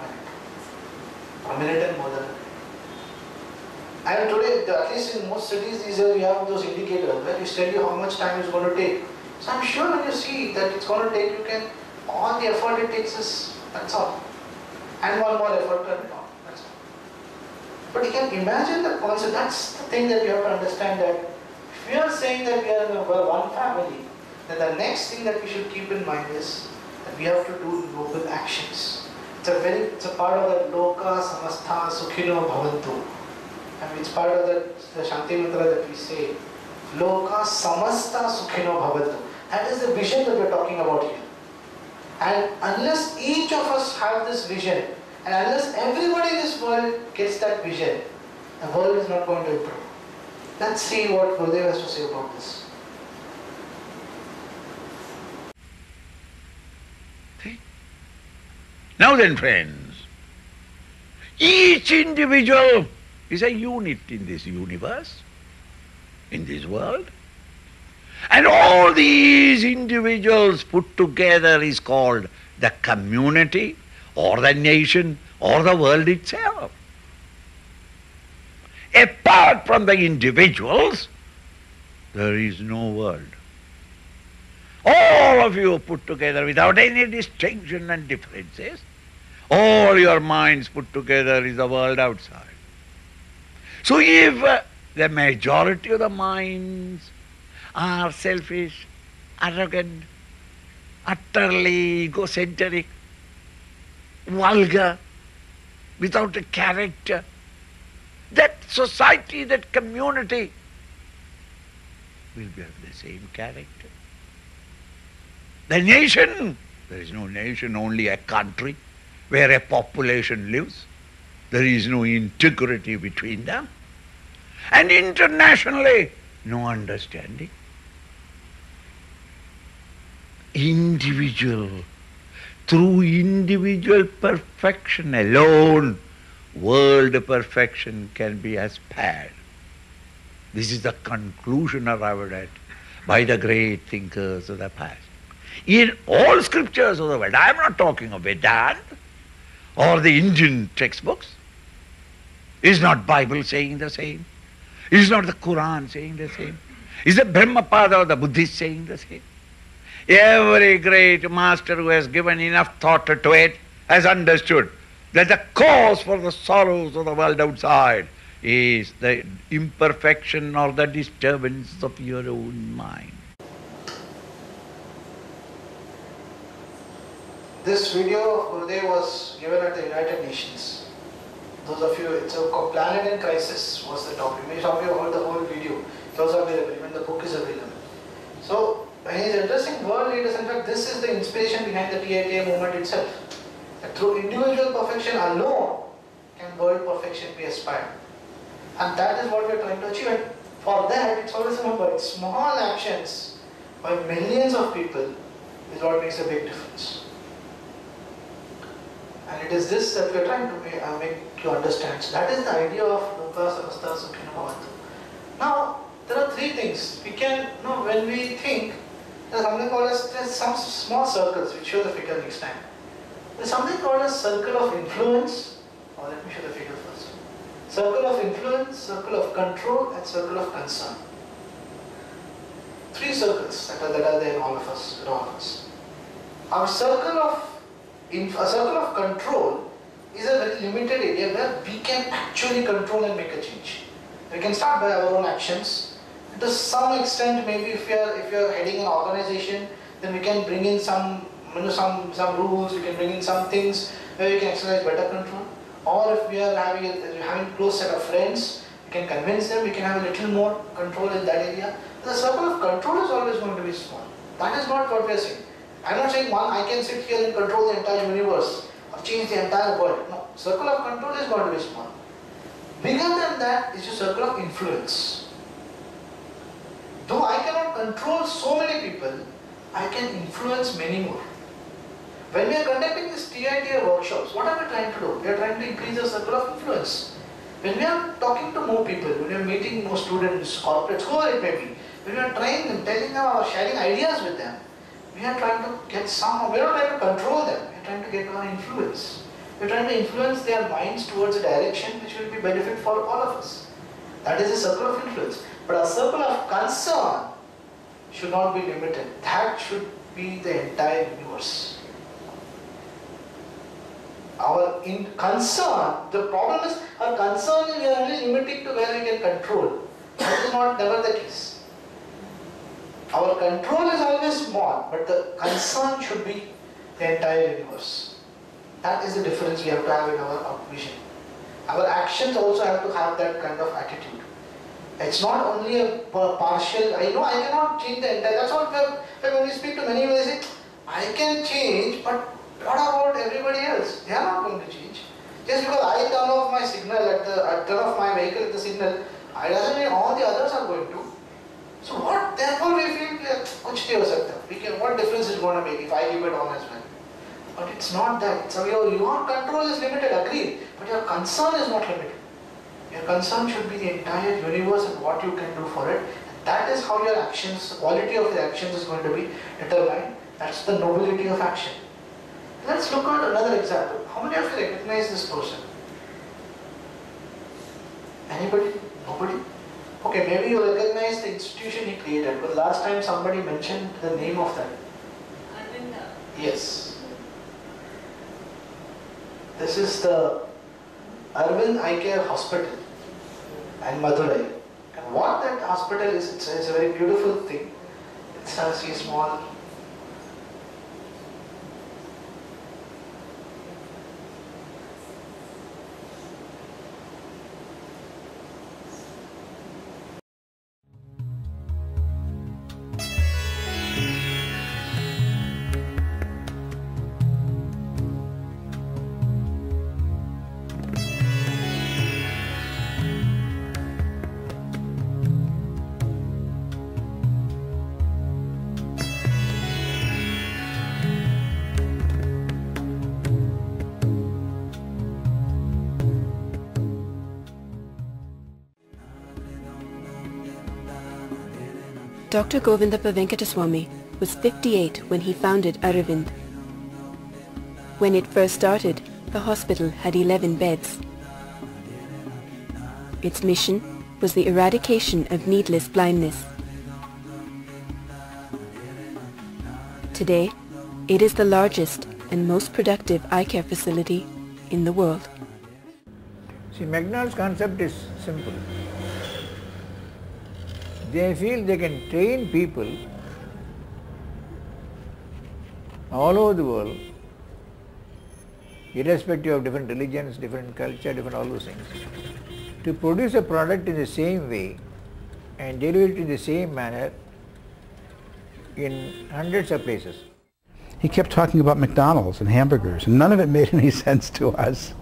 minute and more than a minute. And today, at least in most cities these days, we have those indicators where you tell you how much time it's going to take. So I'm sure when you see that it's going to take, all the effort it takes is, that's all. And one more effort to it on, that's all. But you can imagine the concept, that's the thing that you have to understand, that if we are saying that we are in one family, then the next thing that we should keep in mind is that we have to do noble actions. It's a part of that Loka Samastha Sukhino Bhavantu. And it's part of the Shanti Mantra that we say, Loka Samastha Sukhino Bhavantu. That is the vision that we are talking about here. And unless each of us have this vision, and unless everybody in this world gets that vision, the world is not going to improve. Let's see what Gurudev has to say about this. Now then, friends, each individual is a unit in this universe, in this world. And all these individuals put together is called the community or the nation or the world itself. Apart from the individuals, there is no world. All of you put together without any distinction and differences, all your minds put together is the world outside. So if the majority of the minds are selfish, arrogant, utterly egocentric, vulgar, without a character, that society, that community will be of the same character. The nation, there is no nation, only a country where a population lives. There is no integrity between them. And internationally, no understanding. Individual, through individual perfection alone, world perfection can be aspired. This is the conclusion arrived at by the great thinkers of the past. In all scriptures of the world, I am not talking of Vedanta or the Indian textbooks. Is not Bible saying the same? Is not the Quran saying the same? Is the Brahmapada or the Buddhist saying the same? Every great master who has given enough thought to it has understood that the cause for the sorrows of the world outside is the imperfection or the disturbance of your own mind. This video of Gurudev was given at the United Nations. Those of you, it's a planet in crisis was the topic. Many of you have heard the whole video. It's also available, even the book is available. So, when he's addressing world leaders, in fact, this is the inspiration behind the TITA movement itself. That through individual perfection alone can world perfection be aspired. And that is what we are trying to achieve. And for that, it's always remember, small actions by millions of people is what makes a big difference. And it is this that we are trying to make you understand. So that is the idea of Loka Samastha Sukhino Bhavantu. Now, there are three things. We can, when we think, there's something called as, there's some small circles, which show the figure next time. There's something called as circle of influence, or let me show the figure first. Circle of influence, circle of control, and circle of concern. Three circles that are there in all of us, Our circle of control is a very limited area where we can actually control and make a change. We can start by our own actions. To some extent, maybe if you are heading an organization, then we can bring in some rules. We can bring in some things where we can exercise better control. Or if we are having a close set of friends, we can convince them. We can have a little more control in that area. The circle of control is always going to be small. That is not what we are saying. I am not saying I can sit here and control the entire universe or change the entire world. No, circle of control is going to be small. Bigger than that is your circle of influence. Though I cannot control so many people, I can influence many more. When we are conducting these TITA workshops, what are we trying to do? We are trying to increase the circle of influence. When we are talking to more people, when we are meeting more students, corporates, whoever it may be, when we are telling them or sharing ideas with them, we are trying to get we are not trying to control them, we are trying to get our influence. We are trying to influence their minds towards a direction which will be benefit for all of us. That is a circle of influence. But a circle of concern should not be limited. That should be the entire universe. Our concern, the problem is our concern is we are only limited to where we can control. That is never the case. Our control is always small, but the concern should be the entire universe. That is the difference we have to have in our vision. Our actions also have to have that kind of attitude. It's not only a partial, I know I cannot change the entire, that's what when we speak to many people, they say, I can change, but what about everybody else? They are not going to change. Just because I turn off my signal turn off my vehicle at the signal, I doesn't mean all the others are going to. So what, therefore we feel, what difference is going to make if I leave it on as well? But it's not that. So your control is limited, agreed, but your concern is not limited. Your concern should be the entire universe and what you can do for it. And that is how your actions, quality of your actions is going to be determined. That's the nobility of action. Let's look at another example. How many of you recognize this person? Anybody? Nobody? Okay, maybe you recognize the institution he created, but last time somebody mentioned the name of that. Yes. This is the Arvind Eye Care Hospital and Madurai. And what that hospital is, it's a very beautiful thing. It's a small. Dr. Govindappa Venkataswamy was 58 when he founded Aravind. When it first started, the hospital had 11 beds. Its mission was the eradication of needless blindness. Today, it is the largest and most productive eye care facility in the world. See, McDonald's concept is simple. They feel they can train people all over the world, irrespective of different religions, different culture, different all those things, to produce a product in the same way and deliver it in the same manner in hundreds of places. He kept talking about McDonald's and hamburgers, and none of it made any sense to us.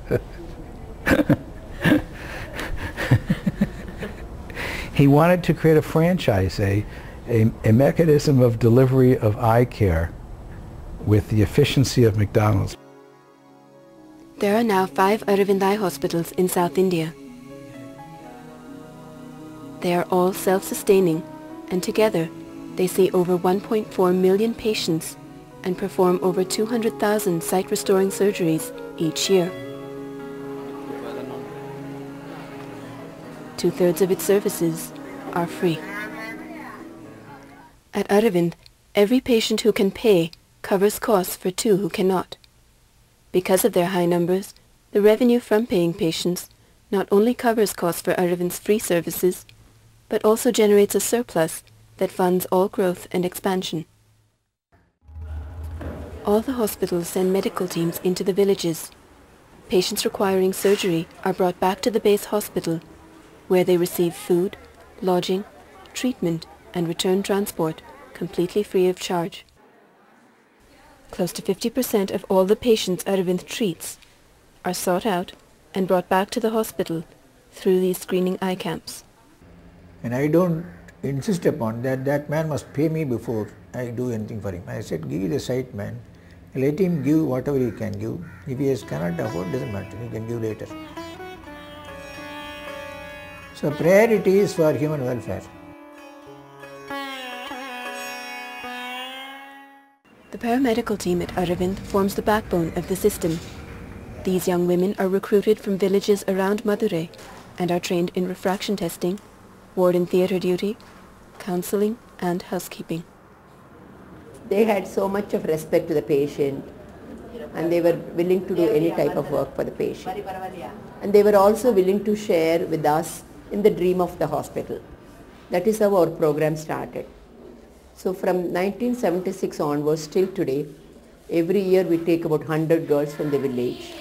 He wanted to create a franchise, a mechanism of delivery of eye care with the efficiency of McDonald's. There are now 5 Aravind Eye hospitals in South India. They are all self-sustaining, and together they see over 1.4 million patients and perform over 200,000 sight-restoring surgeries each year. 2/3 of its services are free. At Aravind, every patient who can pay covers costs for 2 who cannot. Because of their high numbers, the revenue from paying patients not only covers costs for Aravind's free services, but also generates a surplus that funds all growth and expansion. All the hospitals send medical teams into the villages. Patients requiring surgery are brought back to the base hospital, where they receive food, lodging, treatment, and return transport completely free of charge. Close to 50% of all the patients Aravind treats are sought out and brought back to the hospital through these screening eye camps. And I don't insist upon that man must pay me before I do anything for him. I said, give the sight man, let him give whatever he can give. If he cannot afford, doesn't matter, he can give later. So priority is for human welfare. The paramedical team at Aravind forms the backbone of the system. These young women are recruited from villages around Madurai and are trained in refraction testing, ward and theatre duty, counselling and housekeeping. They had so much of respect to the patient and they were willing to do any type of work for the patient. And they were also willing to share with us in the dream of the hospital. That is how our program started. So from 1976 onwards till today, every year we take about 100 girls from the village.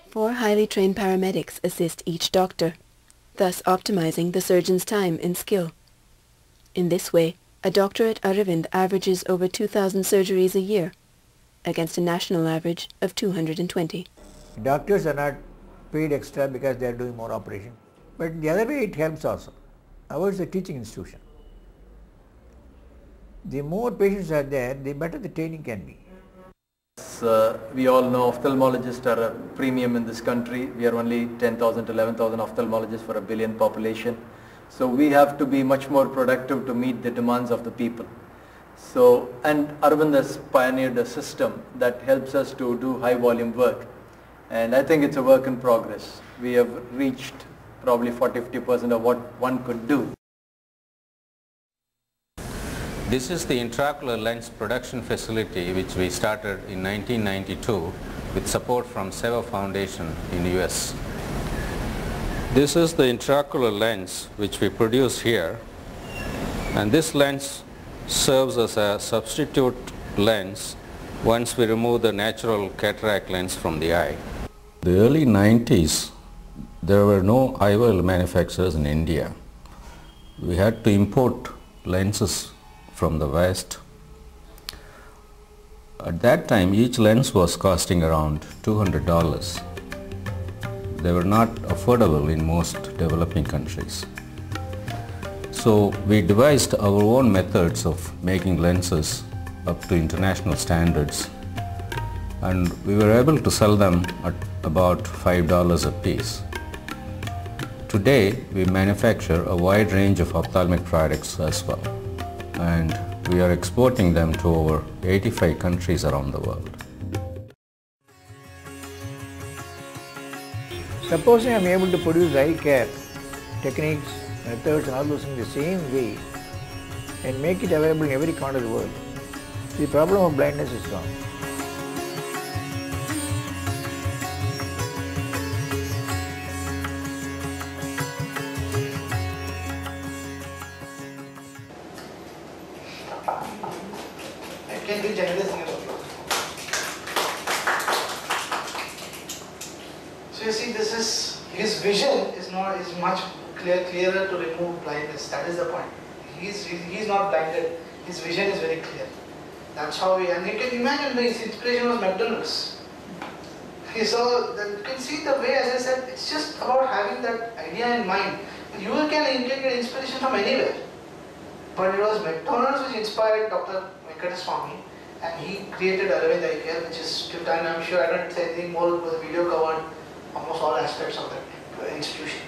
Four highly trained paramedics assist each doctor, thus optimizing the surgeon's time and skill. In this way, a doctor at Aravind averages over 2,000 surgeries a year, against a national average of 220. Doctors are not paid extra because they are doing more operations. But the other way it helps also. Ours is a teaching institution. The more patients are there, the better the training can be. We all know ophthalmologists are a premium in this country. We are only 10,000 to 11,000 ophthalmologists for a billion population. So we have to be much more productive to meet the demands of the people. So, and Aravind has pioneered a system that helps us to do high volume work. And I think it's a work in progress. We have reached probably 40-50% of what one could do. This is the intraocular lens production facility which we started in 1992 with support from Seva Foundation in US. This is the intraocular lens which we produce here, and this lens serves as a substitute lens once we remove the natural cataract lens from the eye. The early 90s, there were no IOL manufacturers in India. We had to import lenses from the West. At that time, each lens was costing around $200. They were not affordable in most developing countries. So we devised our own methods of making lenses up to international standards, and we were able to sell them at about $5 a piece. Today, we manufacture a wide range of ophthalmic products as well, and we are exporting them to over 85 countries around the world. Supposing I am able to produce eye care techniques, methods and all those in the same way and make it available in every corner of the world, the problem of blindness is gone. It can be generous here. So you see, this is his vision is much clearer to remove blindness. That is the point. He's not blinded. His vision is very clear. That's how we, and you can imagine his inspiration was McDonald's. So you can see the way, as I said, it's just about having that idea in mind. You can get inspiration from anywhere. But it was McDonald's which inspired Dr. Venkateswamy, and he created Aravind Eye Care, which is till time, I'm sure I don't say anything more because the video covered almost all aspects of that institution.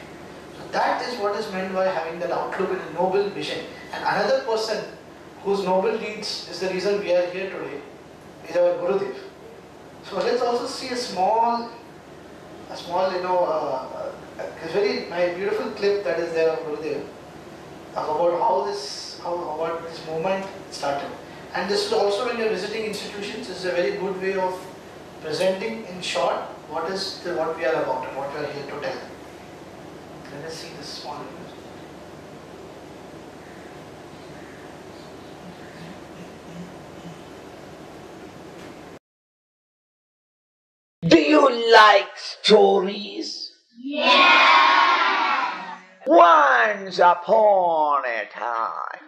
So that is what is meant by having that outlook and a noble vision. And another person whose noble deeds is the reason we are here today is our Gurudev. So let's also see a small a very beautiful clip that is there of Gurudev about how this movement started. And this is also, when you are visiting institutions, this is a very good way of presenting in short what we are about and what we are here to tell. Let us see this small video. Do you like stories? Yeah! Once upon a time.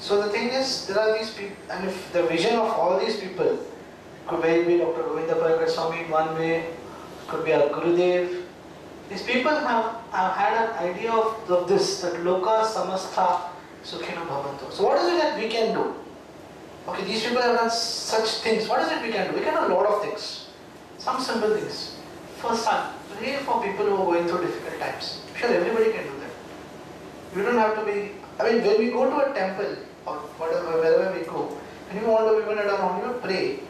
So the thing is, there are these people, and if the vision of all these people, could be Dr. Govinda Parakat Swami in one way, could be our Gurudev. These people have had an idea of this, that Loka Samastha Sukhino Bhavantu. So what is it that we can do? Okay, these people have done such things. What is it we can do? We can do a lot of things. Some simple things. First time, pray for people who are going through difficult times. I'm sure everybody can do that. You don't have to be, I mean, when we go to a temple or whatever, wherever we go, and you want to even at home, pray.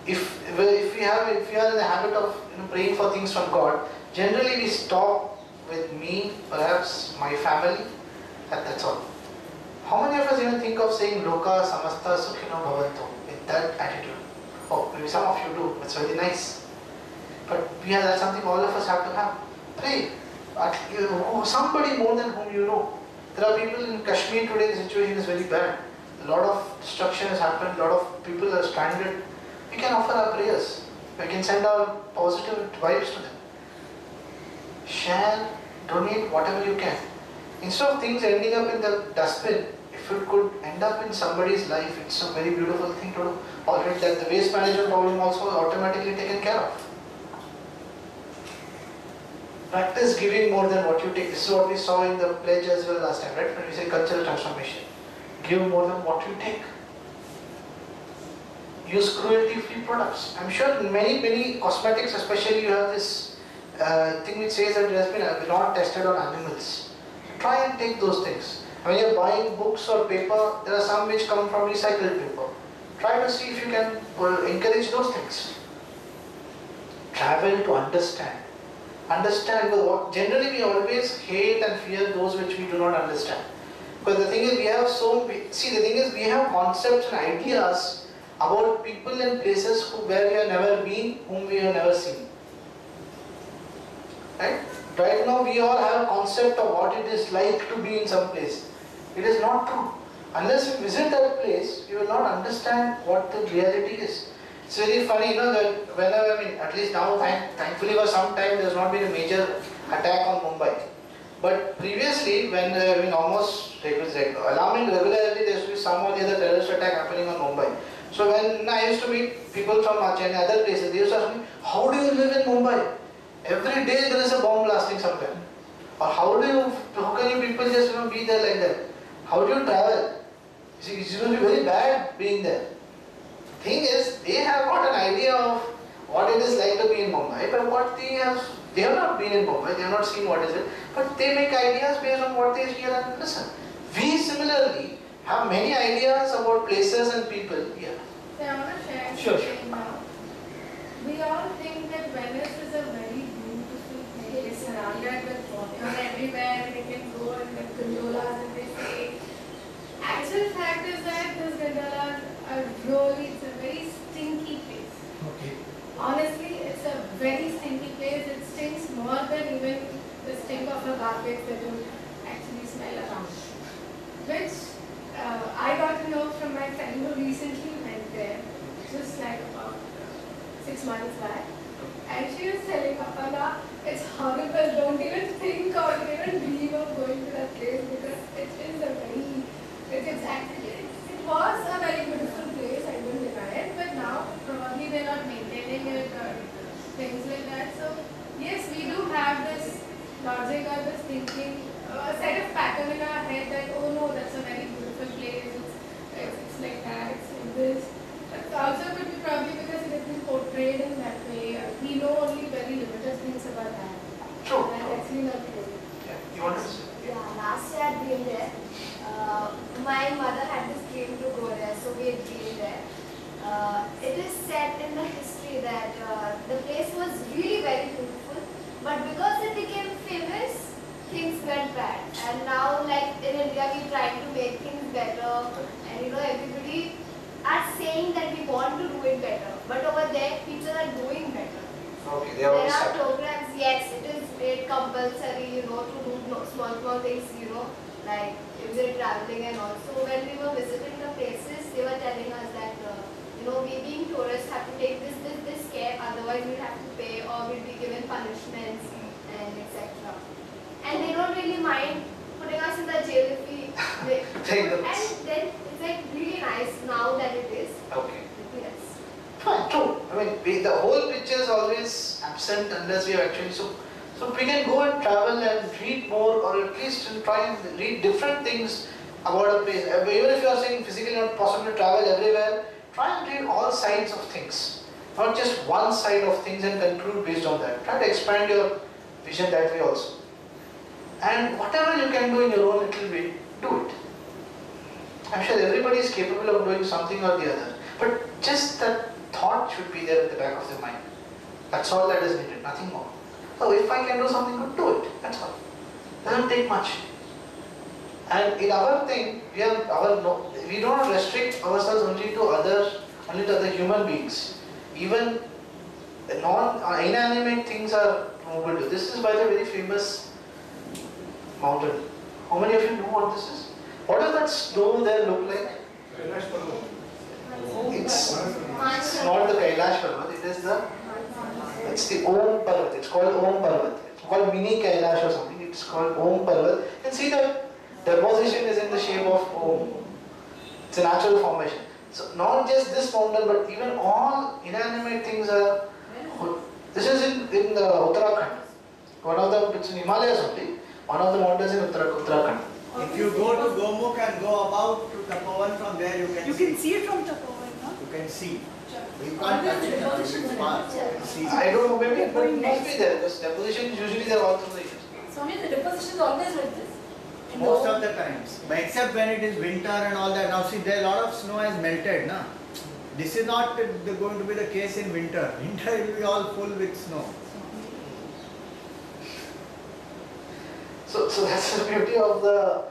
If we are in the habit of praying for things from God, generally we stop with me, perhaps my family, and that's all. How many of us even think of saying Loka Samastha Sukhino Bhavantu with that attitude? Oh, maybe some of you do. That's very nice. But that's something all of us have to have. Pray. Somebody more than whom you know. There are people in Kashmir today, the situation is very bad. A lot of destruction has happened, a lot of people are stranded. We can offer our prayers. We can send our positive vibes to them. Share, donate whatever you can. Instead of things ending up in the dustbin, if it could end up in somebody's life, it's a very beautiful thing to do. Already that the waste management problem also automatically taken care of. Practice giving more than what you take. This is what we saw in the pledge as well last time, right? When we say cultural transformation. Give more than what you take. Use cruelty-free products. I'm sure in many cosmetics, especially, you have this thing which says that it has been not tested on animals. So try and take those things. When you're buying books or paper, there are some which come from recycled paper. Try to see if you can encourage those things. Travel to understand. Understand what generally we always hate and fear those which we do not understand. Because the thing is, we have concepts and ideas about people and places where we have never been, whom we have never seen. Right now we all have a concept of what it is like to be in some place. It is not true. Unless you visit that place, you will not understand what the reality is. It's very funny, that whenever, at least now, thankfully for some time, there has not been a major attack on Mumbai. But previously, when it was alarming regularly, there used to be some or the other terrorist attack happening on Mumbai. So when I used to meet people from Chennai and other places, they used to ask me, how do you live in Mumbai? Every day there is a bomb blasting somewhere. Or how can you people just be there like that? How do you travel? You see, it's going to be very bad being there. Thing is, they have got an idea of what it is like to be in Mumbai, but what they have not been in Mumbai, they have not seen what is it, but they make ideas based on what they hear and listen. We similarly have many ideas about places and people. Yeah. So I want to share Sure. something now. We all think that Venice is a very beautiful place, surrounded with water everywhere, we can go and get gondolas and they say. Actual fact is that those gondolas are really, it's a very stinky place. Okay. Honestly, it's a very stinky place. It stinks more than even the stink of a garbage that you actually smell around. Which I got to know from my friend who recently went there, just like about 6 months back. And she was telling Apana, it's horrible, don't even think or even dream of going to that place because it is a very, it was a very beautiful place, I don't deny it, but now probably they're not maintaining it or things like that. So yes, we do have this logic or this thinking, a set of pattern in our head that, oh no, that's a very beautiful place, it's like that, it's like this. But also could be probably because it has been portrayed in that way. We know only very limited things about that. True. That's actually not true. Yeah. You want to say? Yeah, last year I had been there. My mother had this dream to go there, so we had been there. It is said in the history that the place was really very beautiful, but because it became famous, things went bad. And now, like in India, we try to make things better, and everybody are saying that we want to do it better, but over there, people are doing better. Okay, there are programs, yes, it is made compulsory, to do small things, like if they're traveling and also when we were visiting the places, they were telling us that, we being tourists have to take this care, otherwise we'll have to pay or we'll be given punishments and etc. And they don't really mind putting us in the jail if we... Take them. And then nice now than it is. Okay. Yes. Fine, true. I mean, the whole picture is always absent unless we have actually. So we can go and travel and read more, or at least try and read different things about a place. Even if you are saying physically not possible to travel everywhere, try and read all sides of things, not just one side of things and conclude based on that. Try to expand your vision that way also. And whatever you can do in your own little way, do it. I'm sure everybody is capable of doing something or the other, but just that thought should be there at the back of their mind. That's all that is needed, nothing more. So if I can do something good, do it. That's all. Doesn't take much. And in our thing, we do not restrict ourselves only to other human beings. Even inanimate things are movable too. This is by the very famous mountain. How many of you know what this is? What does that snow there look like? It's not the Kailash Parvat, it's the Om Parvat. It's called Om Parvat. It's called mini Kailash or something. It's called Om Parvat. You can see the deposition is in the shape of Om. It's a natural formation. So not just this mountain, but even all inanimate things are. This is in Uttarakhand. One of the, it's in Himalayas only. One of the mountains in Uttarakhand. If you go to Gomukh and go about to Tapovan, from there you can see. You can see it from Tapovan, no? You can see. You can't touch it now. It's far. See. I don't know, maybe it must be there because deposition is usually there all through the years. Swami, the deposition is always like this? Most of the times. But except when it is winter and all that. Now see, there a lot of snow has melted. Na? This is not going to be the case in winter. Winter it will be all full with snow. So that's the beauty of the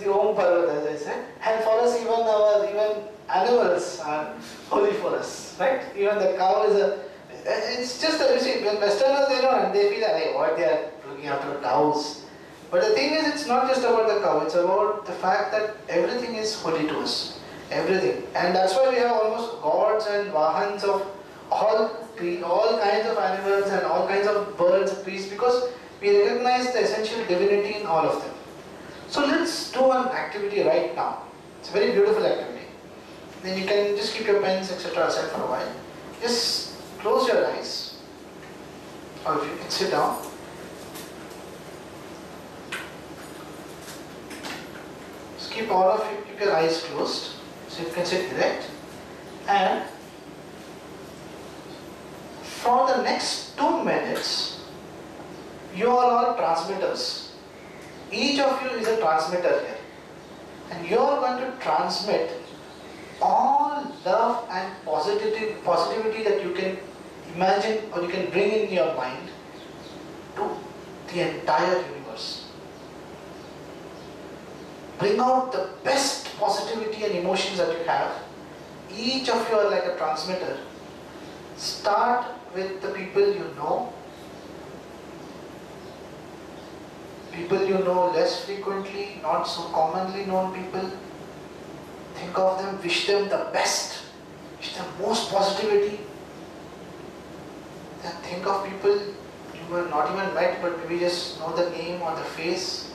Om Parvat, as I said. And for us, even animals are holy for us, right? Even the cow is it's just a, you see, when Westerners, they feel like, what they are looking after cows. But the thing is, it's not just about the cow, it's about the fact that everything is holy to us. Everything. And that's why we have almost gods and vahans of all kinds of animals and all kinds of birds, trees, because we recognize the essential divinity in all of them. So let's do an activity right now. It's a very beautiful activity. Then you can just keep your pens, etc. aside for a while. Just close your eyes. Or if you can sit down. Just keep all of you, keep your eyes closed. So you can sit erect. And for the next 2 minutes, you are all transmitters. Each of you is a transmitter here. And you are going to transmit all love and positivity that you can imagine or you can bring in your mind to the entire universe. Bring out the best positivity and emotions that you have. Each of you are like a transmitter. Start with the people you know. People you know less frequently, not so commonly known people. Think of them, wish them the best, wish them most positivity. Then think of people you were not even met, but maybe just know the name or the face.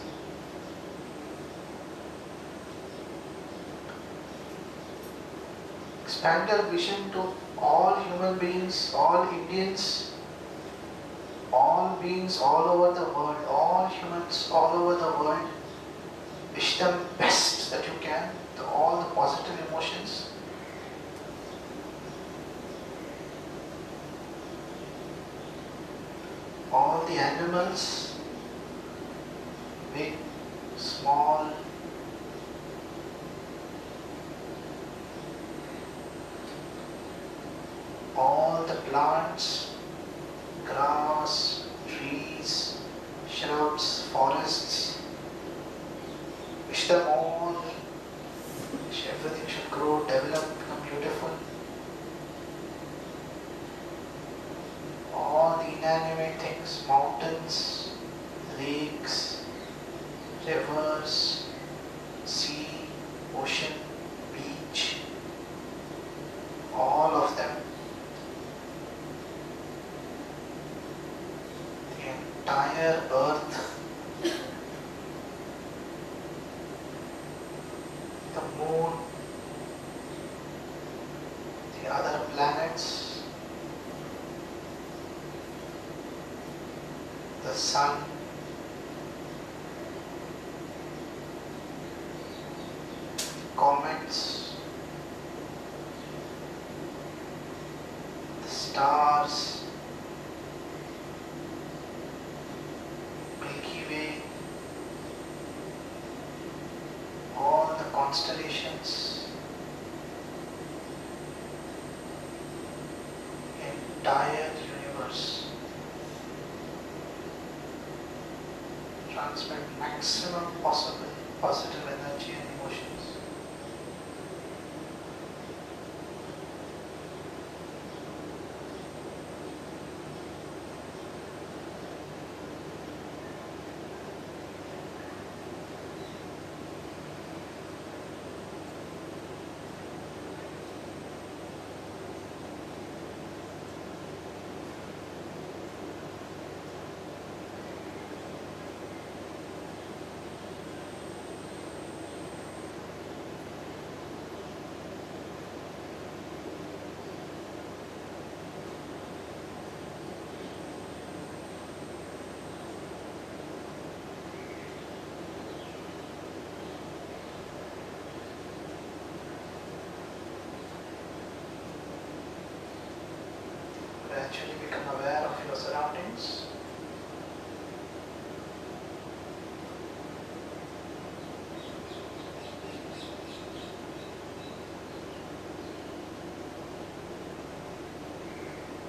Expand your vision to all human beings, all Indians, all beings all over the world, all humans all over the world. Wish them best that you can, all the positive emotions. All the animals, big, small, all the plants, grass, trees, shrubs, forests. Wish them all, wish everything should grow, develop, become beautiful. All the inanimate things, mountains, lakes, rivers, sea, ocean, beach, all of them. Entire earth, the moon, the other planets, the sun, comets, the stars, Milky Way, all the constellations, entire universe. Transmit maximum possible positive energy and emotions. Gradually become aware of your surroundings.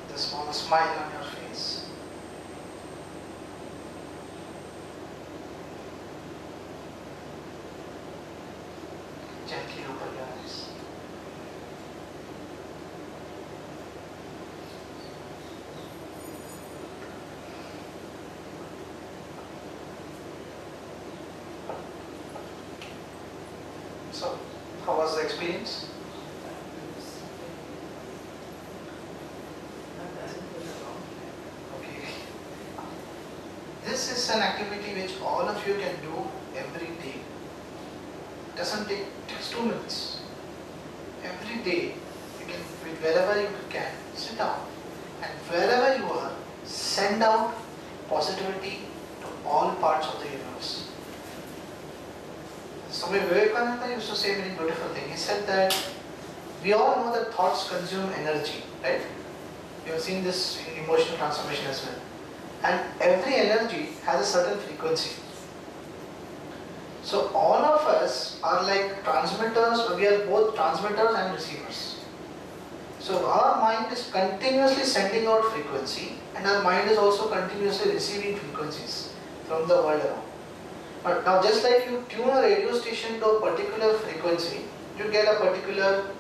With a small smile on your face. Gently open your eyes. So, how was the experience? Okay. This is an activity which all of you can do every day. It doesn't take just 2 minutes. Every day, you can, wherever you can, sit down and wherever you are, send out positivity to all parts of the universe. Swami Vivekananda used to say a very beautiful thing. He said that we all know that thoughts consume energy, right? You have seen this in emotional transformation as well. And every energy has a certain frequency. So all of us are like transmitters, we are both transmitters and receivers. So our mind is continuously sending out frequency and our mind is also continuously receiving frequencies from the world around. But now just like you tune a radio station to a particular frequency, you get a particular,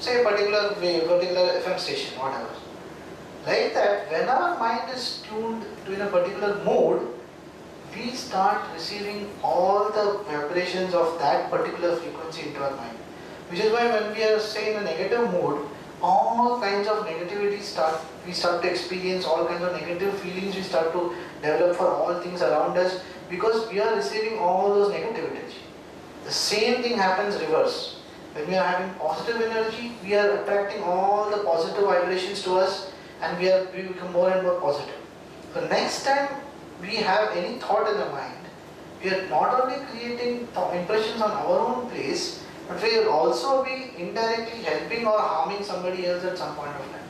say a particular wave, particular FM station, whatever. Like that, when our mind is tuned to in a particular mode, we start receiving all the vibrations of that particular frequency into our mind. Which is why when we are, say, in a negative mode, all kinds of negativity we start to experience all kinds of negative feelings we start to develop for all things around us, because we are receiving all those negative energy. The same thing happens reverse. When we are having positive energy, we are attracting all the positive vibrations to us and we become more and more positive. So next time we have any thought in the mind, we are not only creating impressions on our own place, but we will also be indirectly helping or harming somebody else at some point of time.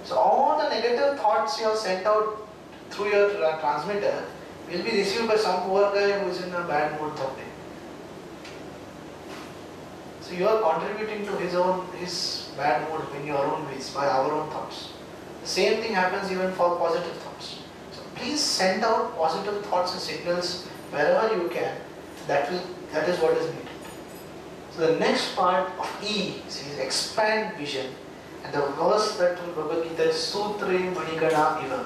So all the negative thoughts you have sent out through your transmitter will be received by some poor guy who is in a bad mood that day. So you are contributing to his bad mood in your own ways, by our own thoughts. The same thing happens even for positive thoughts. So please send out positive thoughts and signals wherever you can. That is what is needed. So the next part of E is expand vision, and the verse that from Bhagavad Gita is Sutre Manikana Iva,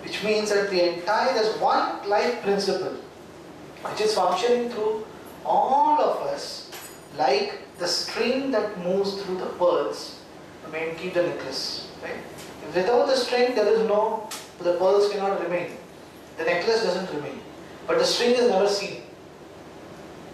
which means that there's one life principle which is functioning through all of us, like the string that moves through the pearls to keep the necklace. Right? Without the string, the pearls cannot remain. The necklace doesn't remain, but the string is never seen.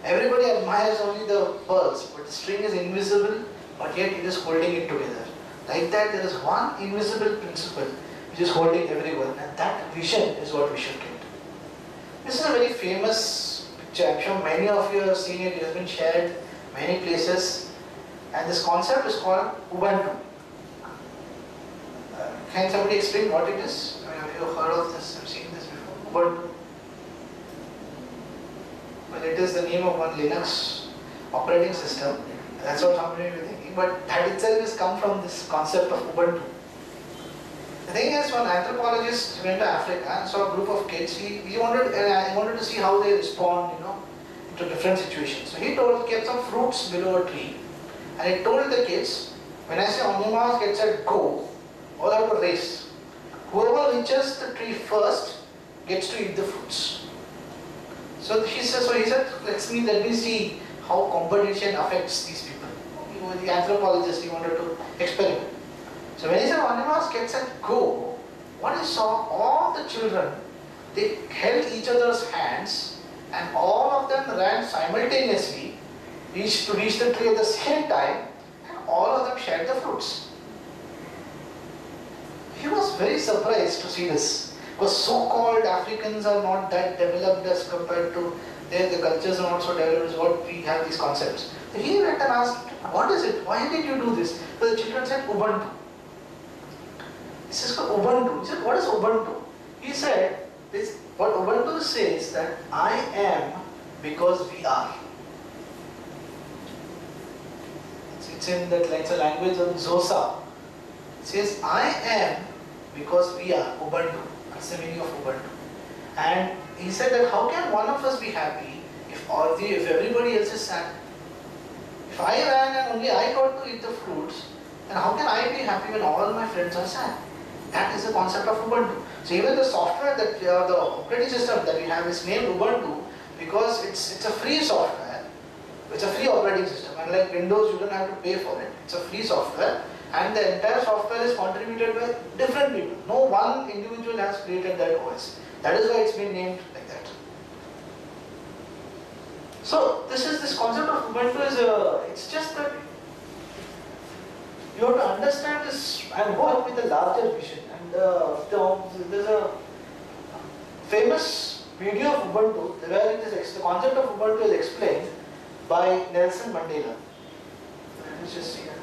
Everybody admires only the pearls, but the string is invisible, but yet it is holding it together. Like that, there is one invisible principle which is holding everyone, and that vision is what we should get. This is a very famous picture. I'm sure many of you have seen it. It has been shared many places, and this concept is called Ubuntu. Can somebody explain what it is? I mean, have you heard of this? I've seen this before. Ubuntu. Well, it is the name of one Linux operating system. That's what somebody may be thinking. But that itself has come from this concept of Ubuntu. The thing is, one anthropologist went to Africa and saw a group of kids. He wanted to see how they respond, to different situations. So he kept some fruits below a tree, and he told the kids, when I say on your marks, get set, go, all have to race. Whoever reaches the tree first gets to eat the fruits. So he said, let me see how competition affects these people. The anthropologist, he wanted to experiment. So when he said on your marks, get set, go, what he saw, all the children, they held each other's hands, and all of them ran simultaneously, to reach the tree at the same time, and all of them shared the fruits. He was very surprised to see this, because so-called Africans are not that developed as compared to the cultures are not so developed as what we have these concepts. So he went and asked, what is it? Why did you do this? So the children said, Ubuntu. This is called Ubuntu. He said, what is Ubuntu? He said, what Ubuntu says that I am because we are. It's in that it's a language of Xhosa. It says, I am because we are. Ubuntu. That's the meaning of Ubuntu. And he said that how can one of us be happy if everybody else is sad? If I ran and only I got to eat the fruits, then how can I be happy when all my friends are sad? That is the concept of Ubuntu. So even the software that the operating system that we have is named Ubuntu because it's a free software. It's a free operating system. Unlike Windows, you don't have to pay for it. It's a free software, and the entire software is contributed by different people. No one individual has created that OS. That is why it's been named like that. So this concept of Ubuntu it's just that you have to understand this and work with a larger vision. And there's a famous video of Ubuntu where the concept of Ubuntu is explained by Nelson Mandela. Let's just see that.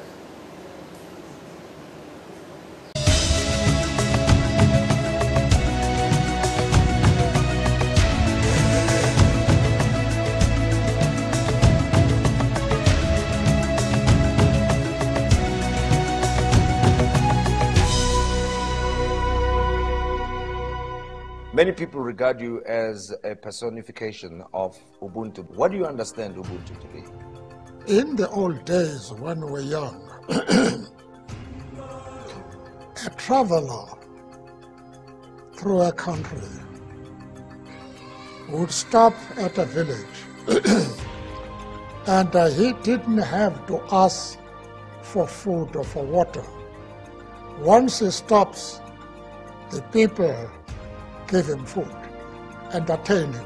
Many people regard you as a personification of Ubuntu. What do you understand Ubuntu to be? In the old days when we were young, a traveler through a country would stop at a village and he didn't have to ask for food or for water. Once he stops, the people give him food, entertain him.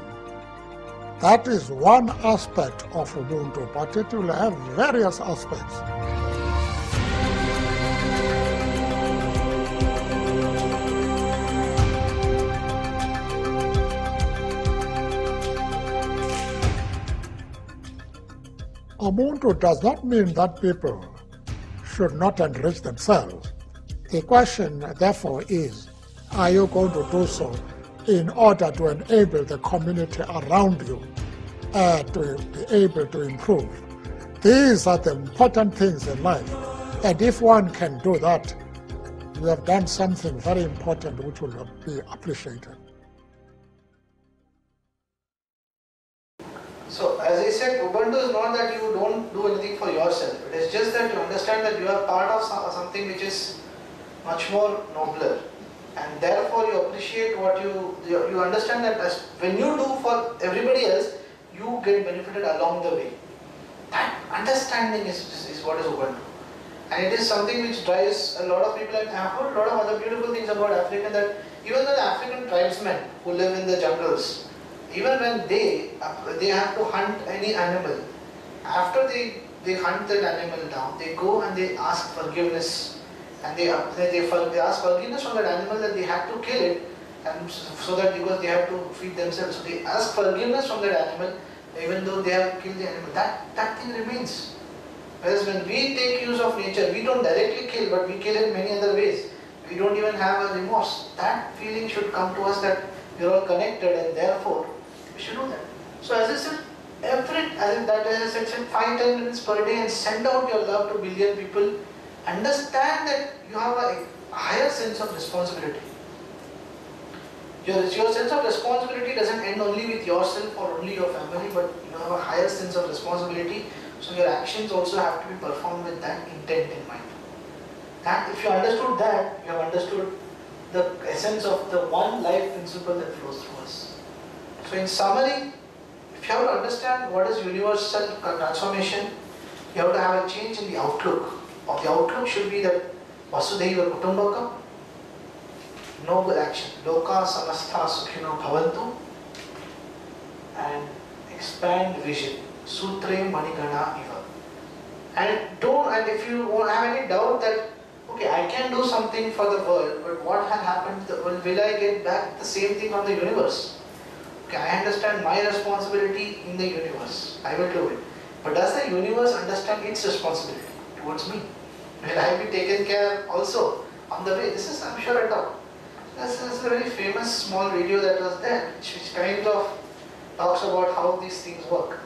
That is one aspect of Ubuntu, but it will have various aspects. Ubuntu does not mean that people should not enrich themselves. The question, therefore, is, are you going to do so in order to enable the community around you to be able to improve? These are the important things in life. And if one can do that, you have done something very important which will be appreciated. So, as I said, Ubuntu is not that you don't do anything for yourself. It is just that you understand that you are part of something which is much more nobler. And therefore, you appreciate what you understand that when you do for everybody else, you get benefited along the way. That understanding is what is Ubuntu. And it is something which drives a lot of people. And I have heard a lot of other beautiful things about Africa, that even the African tribesmen who live in the jungles, even when they have to hunt any animal, after they they hunt that animal down, they go and they ask forgiveness, and they ask forgiveness from that animal that they had to kill it, and so that because they have to feed themselves, so they ask forgiveness from that animal, even though they have killed the animal. That thing remains. Whereas when we take use of nature, we don't directly kill, but we kill in many other ways. We don't even have a remorse. That feeling should come to us that we are all connected, and therefore we should do that. So as I said, as I said, 5-10 minutes per day, and send out your love to billion people. Understand that you have a higher sense of responsibility. Your sense of responsibility doesn't end only with yourself or only your family, but you have a higher sense of responsibility. So your actions also have to be performed with that intent in mind. And if you understood that, you have understood the essence of the one life principle that flows through us. So in summary, if you have to understand what is universal transformation, you have to have a change in the outlook. Or the outlook should be that Vasudhaiva Kutumbakam, noble action, Loka Samastha Sukhino Bhavantu, and expand vision, Sutre Manigana Iva. And if you won't have any doubt that, okay, I can do something for the world, but what has happened, will I get back the same thing from the universe? Okay, I understand my responsibility in the universe, I will do it. But does the universe understand its responsibility towards me? Will I be taken care also on the way? This is, I'm sure, at all. This is a very famous small video that was there, which kind of talks about how these things work.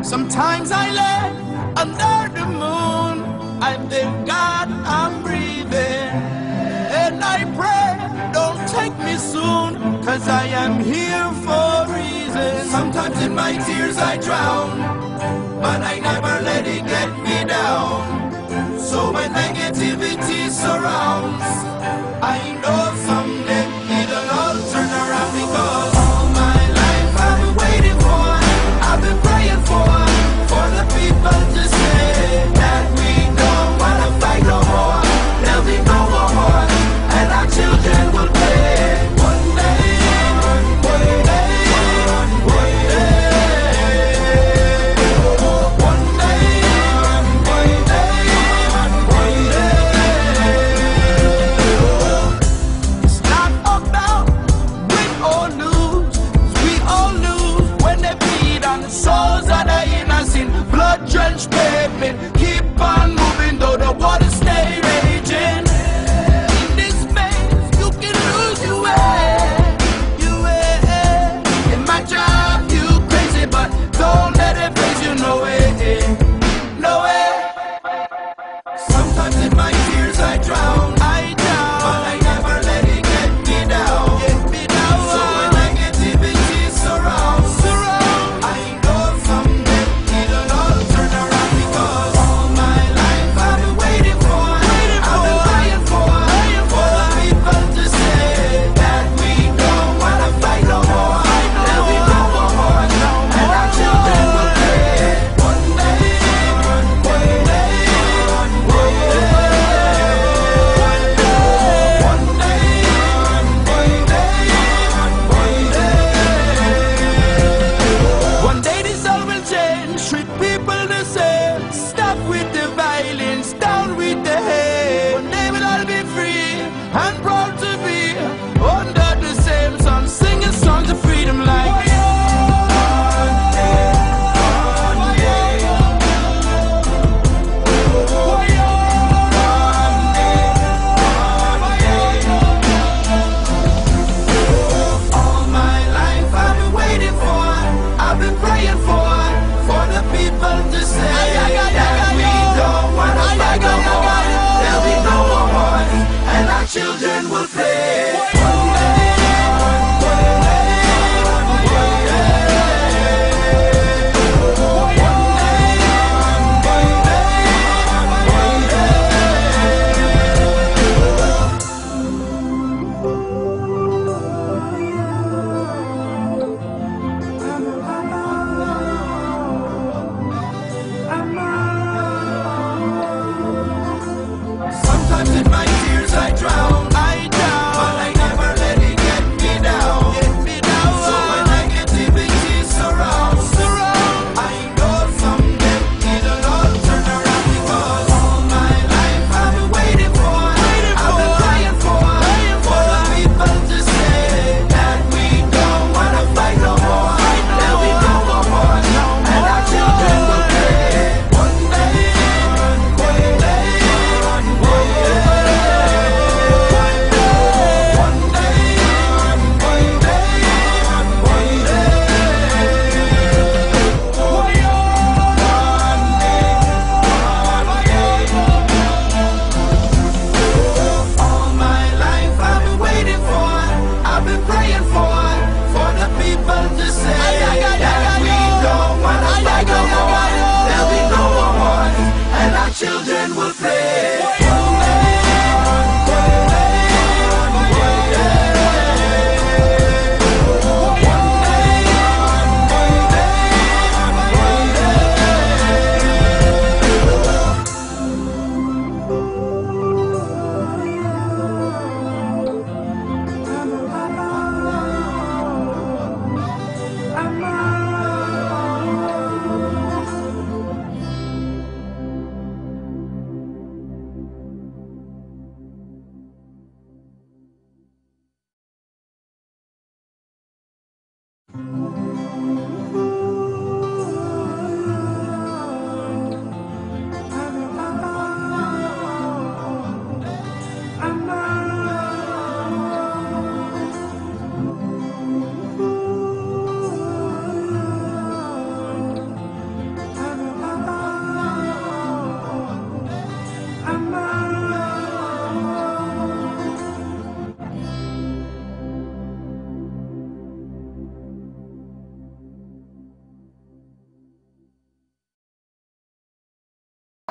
Sometimes I lay under the moon, I thank God I'm breathing, and I pray, don't take me soon, cause I am here for a reason. Sometimes in my tears I drown, but I never let it get me down. So when negativity surrounds, I know someday it'll all turn around, because all my life I've been waiting for, I've been praying for the people to say that we don't wanna fight no more. There'll be no more war, and our children will play. One day, one day, one day, one day, one day.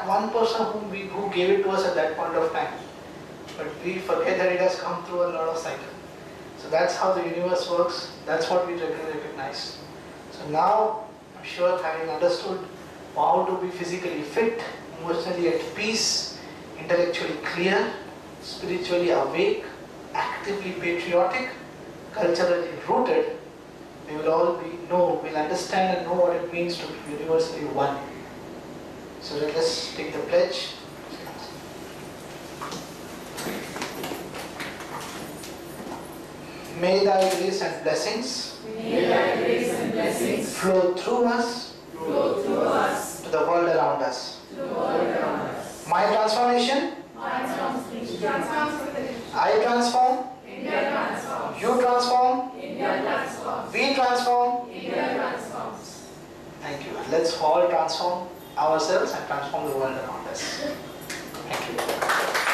one person who gave it to us at that point of time. But we forget that it has come through a lot of cycles. So that's how the universe works. That's what we recognize. So now, I'm sure having understood how to be physically fit, emotionally at peace, intellectually clear, spiritually awake, actively patriotic, culturally rooted, we will all we'll understand and know what it means to be universally one. So let's take the pledge. May thy grace and blessings, flow through us, to the world around us. My transformation, I transform, you transform, we transform. Thank you. Let's all transform ourselves and transform the world around us. Thank you.